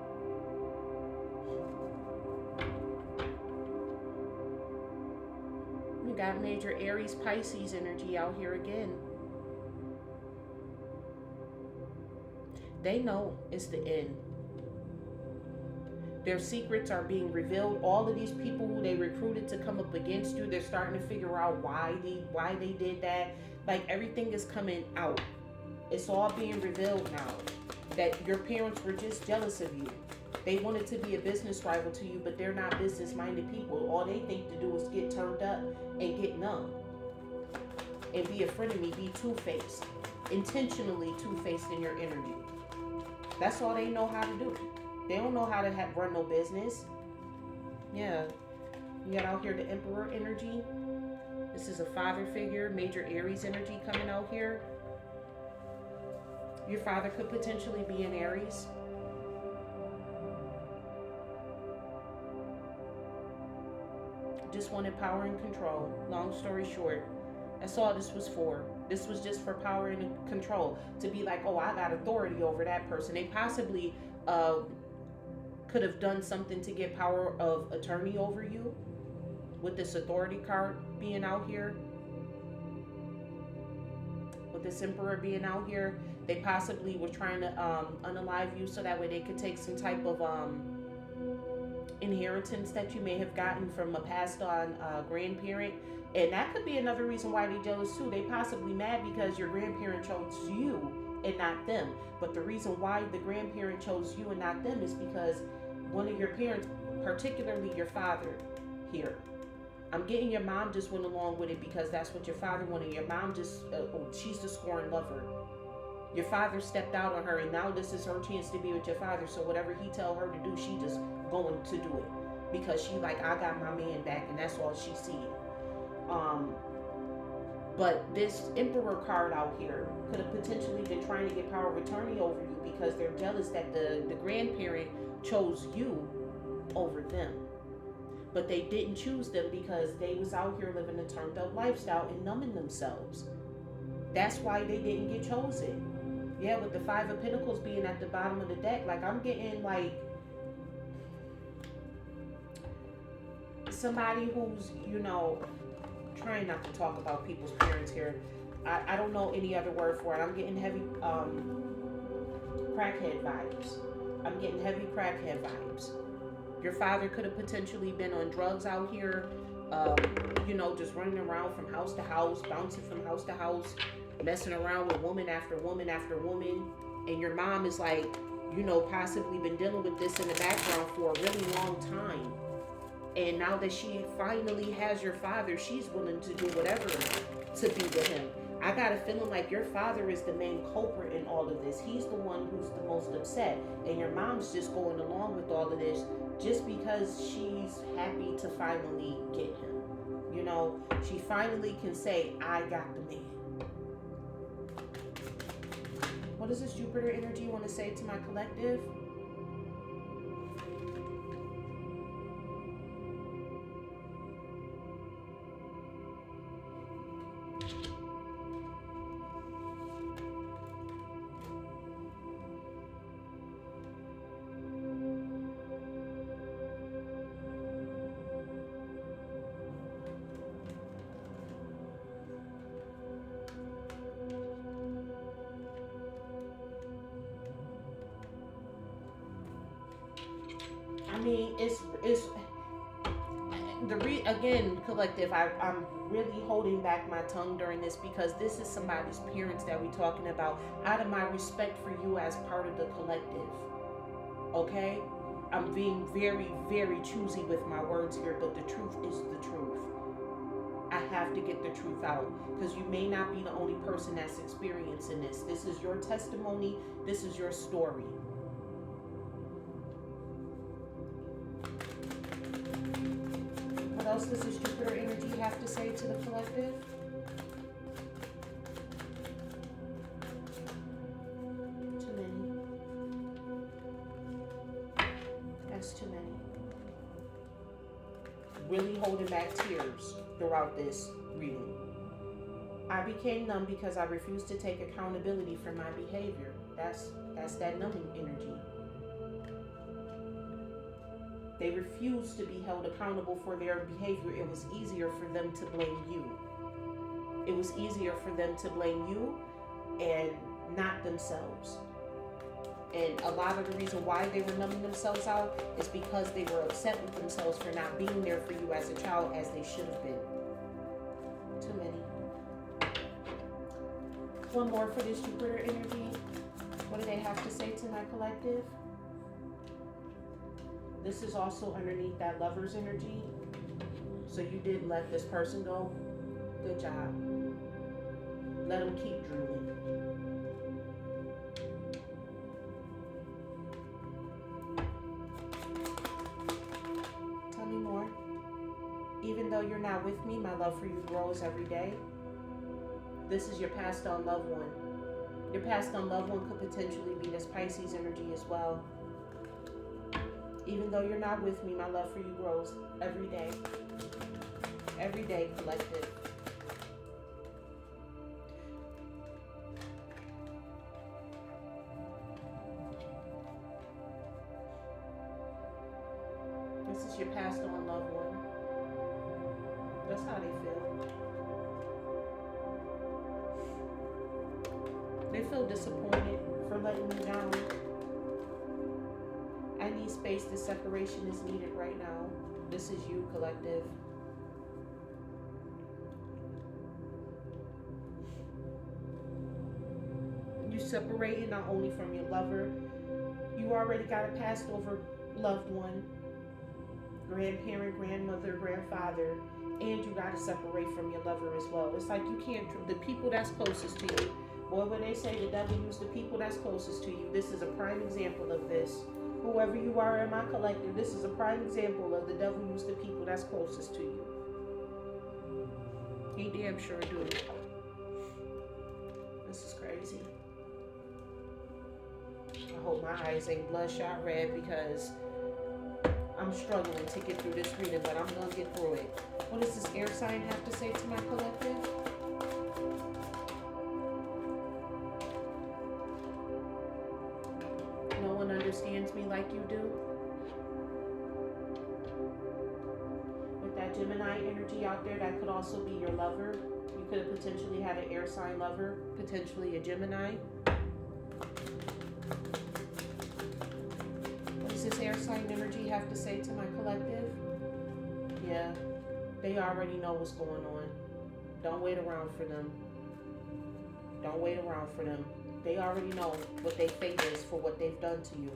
We got major Aries Pisces energy out here again. They know it's the end. Their secrets are being revealed. All of these people who they recruited to come up against you, they're starting to figure out why they did that. Like everything is coming out. It's all being revealed now. That your parents were just jealous of you. They wanted to be a business rival to you, but they're not business-minded people. All they think to do is get turned up and get numb. And be a frenemy, be two-faced. Intentionally two-faced in your energy. That's all they know how to do. They don't know how to run no business. Yeah. You got out here the Emperor energy. This is a father figure, major Aries energy coming out here. Your father could potentially be in Aries. Just wanted power and control. Long story short, that's all this was for. This was just for power and control. To be like, oh, I got authority over that person. They possibly could have done something to get power of attorney over you, with this authority card being out here. With this emperor being out here, they possibly were trying to unalive you so that way they could take some type of inheritance that you may have gotten from a passed on grandparent. And that could be another reason why they're jealous too. They possibly mad because your grandparent chose you and not them. But the reason why the grandparent chose you and not them is because one of your parents, particularly your father here. I'm getting your mom just went along with it because that's what your father wanted. Your mom just, she's the scorned lover. Your father stepped out on her, and now this is her chance to be with your father. So whatever he tell her to do, she just going to do it. Because she like, I got my man back, and that's all she seeing. But this Emperor card out here could have potentially been trying to get power of attorney over you because they're jealous that the grandparent chose you over them. But they didn't choose them because they was out here living a turned up lifestyle and numbing themselves. That's why they didn't get chosen. Yeah, with the Five of Pentacles being at the bottom of the deck, like I'm getting like somebody who's, you know, trying not to talk about people's parents here. I don't know any other word for it. I'm getting heavy crackhead vibes. I'm getting heavy crackhead vibes. Your father could have potentially been on drugs out here, you know, just running around from house to house, bouncing from house to house, messing around with woman after woman after woman. And your mom is like, you know, possibly been dealing with this in the background for a really long time. And now that she finally has your father, she's willing to do whatever to be with him. I got a feeling like your father is the main culprit in all of this. He's the one who's the most upset. And your mom's just going along with all of this just because she's happy to finally get him. You know, she finally can say, I got the man. What does this Jupiter energy want to say to my collective? I mean, it's again, collective, I'm really holding back my tongue during this because this is somebody's parents that we're talking about, out of my respect for you as part of the collective. Okay? I'm being very, very choosy with my words here, but the truth is the truth. I have to get the truth out because you may not be the only person that's experiencing this. This is your testimony. This is your story. What else does this Jupiter energy have to say to the collective? Too many. That's too many. Really holding back tears throughout this reading. I became numb because I refused to take accountability for my behavior. That's that numbing energy. They refused to be held accountable for their behavior. It was easier for them to blame you. It was easier for them to blame you and not themselves. And a lot of the reason why they were numbing themselves out is because they were upset with themselves for not being there for you as a child as they should have been. Too many. One more for this Jupiter energy. What do they have to say to my collective? This is also underneath that Lover's energy. So you did let this person go. Good job. Let them keep drooling. Tell me more. Even though you're you're not with me, my love for you grows every day. This is your passed on loved one. Your passed on loved one could potentially be this Pisces energy as well. Even though you're not with me, my love for you grows every day. Every day, collective. This is your passed on loved one. That's how they feel. They feel disappointed for letting you down. I need space. This separation is needed right now. This is you, collective. You separated not only from your lover, you already got a passed over loved one, grandparent, grandmother, grandfather, and you got to separate from your lover as well. It's like you can't, the people that's closest to you. Boy, when they say the devil used the people that's closest to you, this is a prime example of this. Whoever you are in my collective, this is a prime example of the devil used the people that's closest to you. He damn sure do. This is crazy. I hope my eyes ain't bloodshot red because I'm struggling to get through this reading, but I'm going to get through it. What does this air sign have to say to my collective? No one understands me like you do. With that Gemini energy out there, that could also be your lover. You could have potentially had an air sign lover, potentially a Gemini. What does this air sign energy have to say to my collective? Yeah, they already know what's going on. Don't wait around for them. Don't wait around for them. They already know what their fate is for what they've done to you.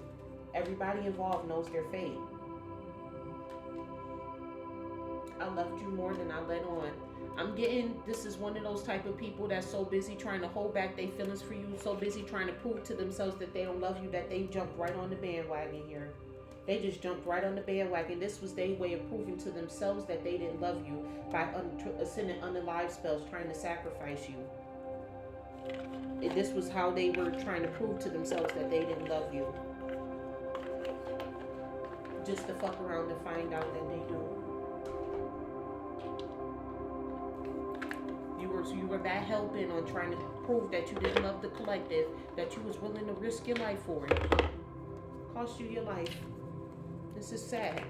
Everybody involved knows their fate. I loved you more than I let on. I'm getting, this is one of those type of people that's so busy trying to hold back their feelings for you, so busy trying to prove to themselves that they don't love you, that they jumped right on the bandwagon here. They just jumped right on the bandwagon. This was their way of proving to themselves that they didn't love you by sending unalive spells, trying to sacrifice you. This was how they were trying to prove to themselves that they didn't love you. Just to fuck around and find out that they do. You were that hell-bent on trying to prove that you didn't love the collective, that you was willing to risk your life for it. Cost you your life. This is sad.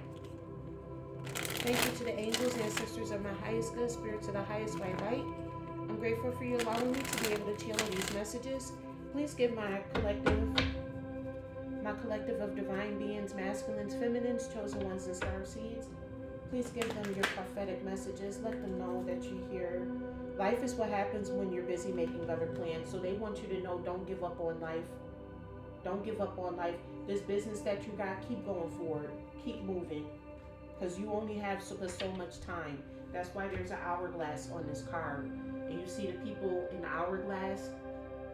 Thank you to the angels, ancestors of my highest good, spirits of the highest white light. I'm grateful for you allowing me to be able to channel these messages. Please give my collective of divine beings, masculines, feminines, chosen ones, and star seeds. Please give them your prophetic messages. Let them know that you're here. Life is what happens when you're busy making other plans. So they want you to know, don't give up on life. Don't give up on life. This business that you got, keep going forward. Keep moving. Because you only have so much time. That's why there's an hourglass on this card. And you see the people in the hourglass,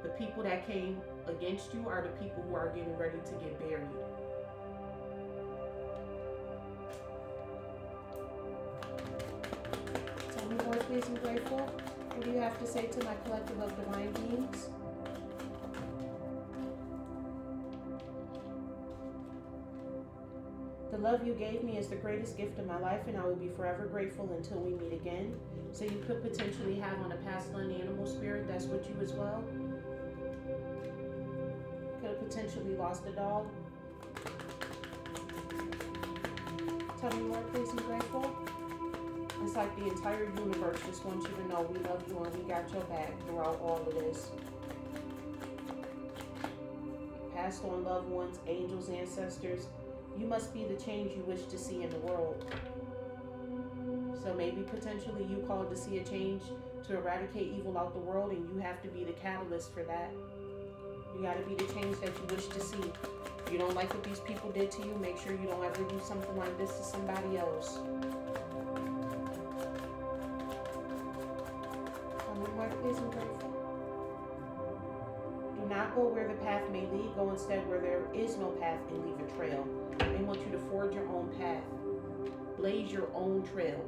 the people that came against you are the people who are getting ready to get buried. Tell me more, please. I'm grateful. What do you have to say to my collective of divine beings? The love you gave me is the greatest gift of my life, and I will be forever grateful until we meet again. So you could potentially have on a past life animal spirit that's with you as well. Could have potentially lost a dog. Tell me more, please. I'm grateful. It's like the entire universe just wants you to know we love you and we got your back throughout all of this. Passed on loved ones, angels, ancestors. You must be the change you wish to see in the world. So maybe potentially you called to see a change to eradicate evil out the world, and you have to be the catalyst for that. You got to be the change that you wish to see. If you don't like what these people did to you, make sure you don't ever do something like this to somebody else. Please, I'm grateful. Do not go where the path may lead. Go instead where there is no path and leave a trail. They want you to forge your own path. Blaze your own trail.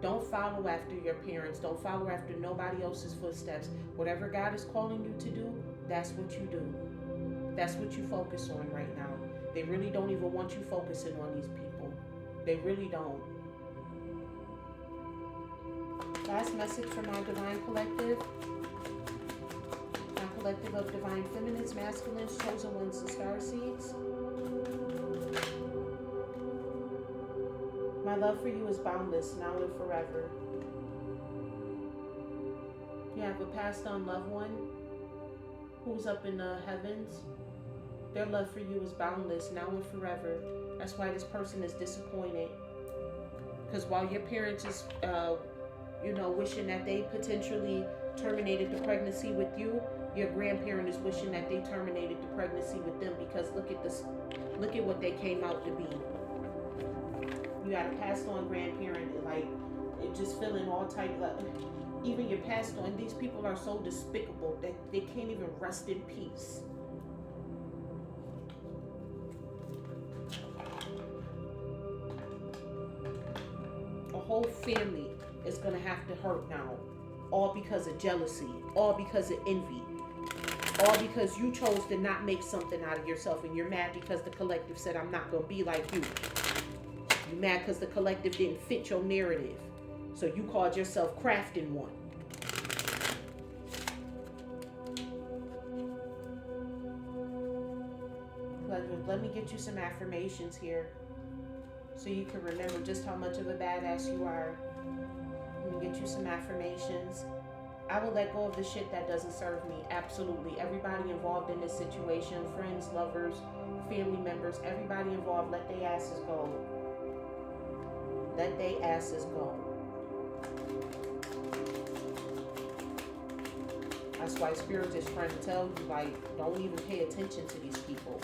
Don't follow after your parents. Don't follow after nobody else's footsteps. Whatever God is calling you to do, that's what you do. That's what you focus on right now. They really don't even want you focusing on these people. They really don't. Last message from our Divine Collective. Our collective of Divine Feminines, Masculines, Chosen Ones, and Starseeds. My love for you is boundless, now and forever. You have a passed on loved one who's up in the heavens. Their love for you is boundless, now and forever. That's why this person is disappointed. Because while your parents is, wishing that they potentially terminated the pregnancy with you, your grandparent is wishing that they terminated the pregnancy with them, because look at this, look at what they came out to be. You got a passed on grandparent, like, it just feeling all type of, even your passed on, these people are so despicable that they can't even rest in peace. A whole family is gonna have to hurt now, all because of jealousy, all because of envy, all because you chose to not make something out of yourself, and you're mad because the collective said, I'm not gonna be like you. You're mad because the collective didn't fit your narrative, so you called yourself crafting one. Let me get you some affirmations here so you can remember just how much of a badass you are. Let me get you some affirmations. I will let go of the shit that doesn't serve me. Absolutely. Everybody involved in this situation, friends, lovers, family members, everybody involved, let their asses go. Let their asses go. That's why Spirit is trying to tell you, like, don't even pay attention to these people.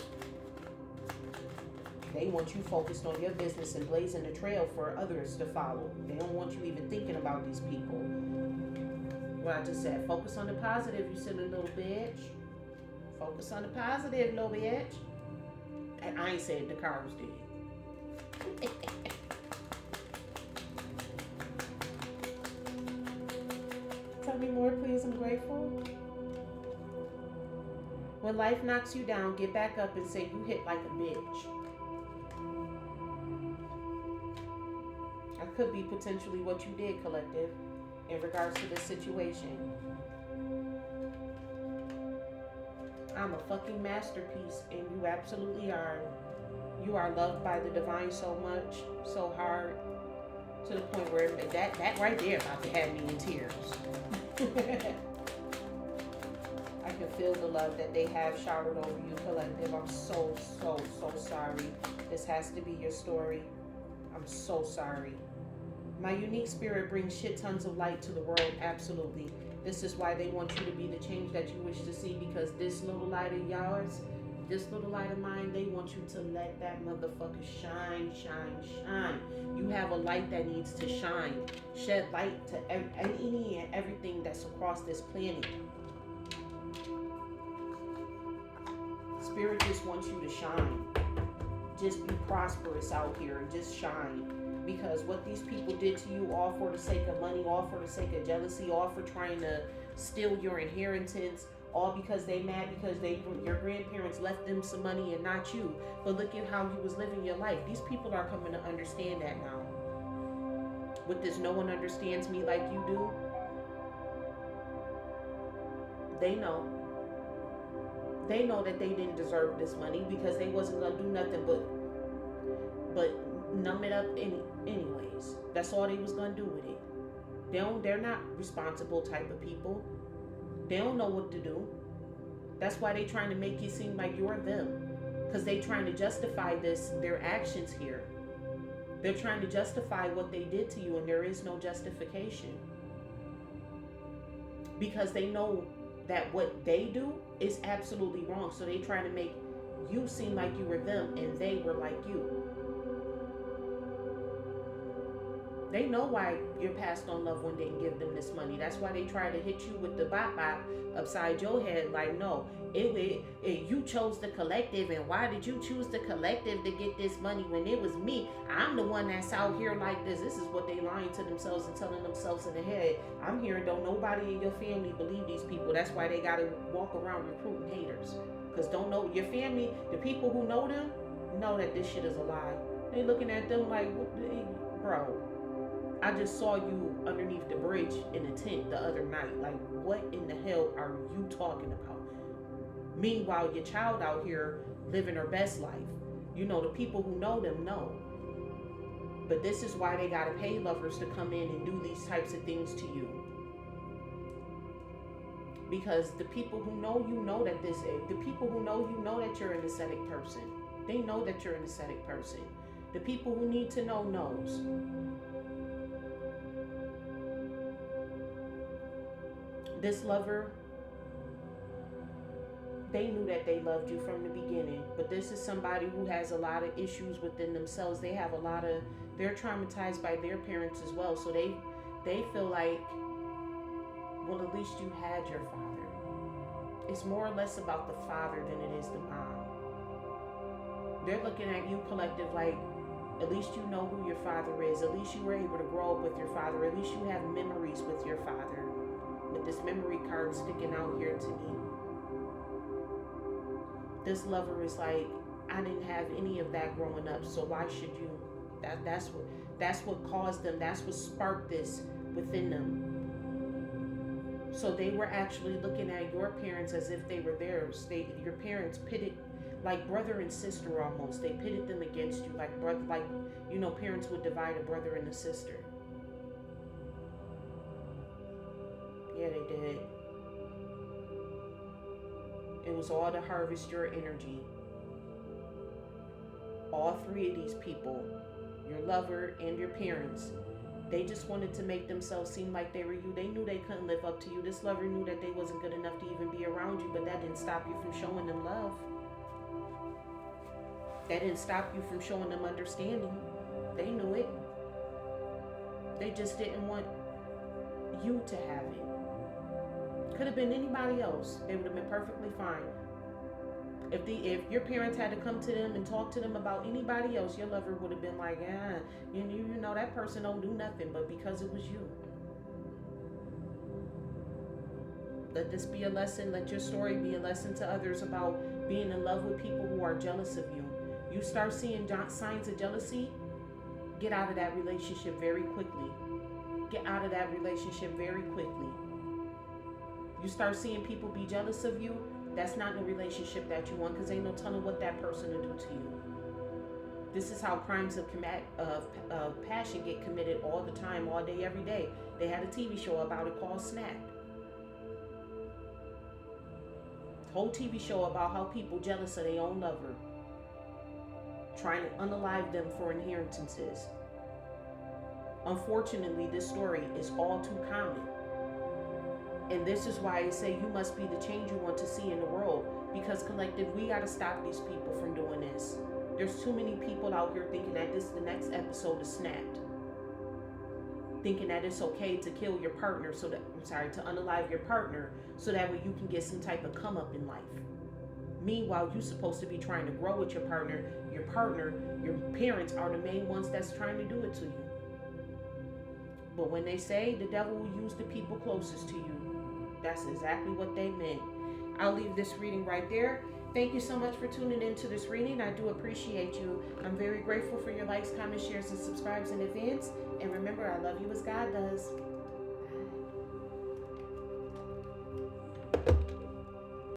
They want you focused on your business and blazing the trail for others to follow. They don't want you even thinking about these people. What I just said, focus on the positive, you silly little bitch. Focus on the positive, little bitch. And I ain't said the cars did. Tell me more, please. I'm grateful. When life knocks you down, get back up and say you hit like a bitch. That could be potentially what you did, collective, in regards to this situation. I'm a fucking masterpiece, and you absolutely are. You are loved by the divine so much, so hard, to the point where that right there about to have me in tears. I can feel the love that they have showered over you, collective. I'm so sorry. This has to be your story. I'm so sorry. My unique spirit brings shit tons of light to the world, absolutely. This is why they want you to be the change that you wish to see, because this little light of yours, this little light of mine, they want you to let that motherfucker shine. You have a light that needs to shine. Shed light to any and everything that's across this planet. Spirit just wants you to shine. Just be prosperous out here and just shine. Because what these people did to you, all for the sake of money, all for the sake of jealousy, all for trying to steal your inheritance, all because they mad because your grandparents left them some money and not you. But look at how you was living your life. These people are coming to understand that now. With this, no one understands me like you do. They know. They know that they didn't deserve this money because they wasn't gonna do nothing but numb it up anyways. That's all they was gonna do with it. They're not responsible type of people. They don't know what to do. That's why they trying to make you seem like you're them. Because they trying to justify their actions here. They're trying to justify what they did to you, and there is no justification. Because they know that what they do is absolutely wrong. So they trying to make you seem like you were them and they were like you. They know why your passed on loved one didn't give them this money. That's why they try to hit you with the bop bop upside your head. Like, no, you chose the collective, and why did you choose the collective to get this money when it was me? I'm the one that's out here like this. This is what they lying to themselves and telling themselves in the head. I'm hearing, don't nobody in your family believe these people. That's why they gotta walk around recruiting haters. Because don't know your family, the people who know them, know that this shit is a lie. They looking at them like, bro, I just saw you underneath the bridge in a tent the other night. Like, what in the hell are you talking about? Meanwhile, your child out here living her best life. You know, the people who know them know. But this is why they gotta pay lovers to come in and do these types of things to you. Because the people who know you know that the people who know you know that you're an ascetic person. They know that you're an ascetic person. The people who need to know knows. This lover, they knew that they loved you from the beginning, but this is somebody who has a lot of issues within themselves. They have they're traumatized by their parents as well. So they feel like, well, at least you had your father. It's more or less about the father than it is the mom. They're looking at you, collective, like, at least you know who your father is. At least you were able to grow up with your father. At least you have memories with your father. With this memory card sticking out here to me. This lover is like, I didn't have any of that growing up, so why should you? That's what caused them. That's what sparked this within them. So they were actually looking at your parents as if they were theirs. Your parents pitted, like brother and sister almost. They pitted them against you, like brother, like, you know, parents would divide a brother and a sister. Yeah, they did. It was all to harvest your energy. All three of these people, your lover and your parents, they just wanted to make themselves seem like they were you. They knew they couldn't live up to you. This lover knew that they wasn't good enough to even be around you, but that didn't stop you from showing them love. That didn't stop you from showing them understanding. They knew it. They just didn't want you to have it. Could have been anybody else. They would have been perfectly fine. If your parents had to come to them and talk to them about anybody else, your lover would have been like, yeah, you know that person don't do nothing, but because it was you. Let this be a lesson. Let your story be a lesson to others about being in love with people who are jealous of you. You start seeing signs of jealousy, get out of that relationship very quickly. Get out of that relationship very quickly. You start seeing people be jealous of you, that's not the relationship that you want, because ain't no telling what that person will do to you. This is how crimes of passion get committed all the time, all day, every day. They had a TV show about it called Snapped. Whole TV show about how people jealous of their own lover, trying to unalive them for inheritances. Unfortunately, this story is all too common. And this is why I say you must be the change you want to see in the world. Because collective, we got to stop these people from doing this. There's too many people out here thinking that the next episode is Snapped. Thinking that it's okay to kill your partner, to unalive your partner, so that way you can get some type of come up in life. Meanwhile, you're supposed to be trying to grow with your partner. Your parents are the main ones that's trying to do it to you. But when they say the devil will use the people closest to you, that's exactly what they meant. I'll leave this reading right there. Thank you so much for tuning into this reading. I do appreciate you. I'm very grateful for your likes, comments, shares, and subscribes in advance. And remember, I love you as God does.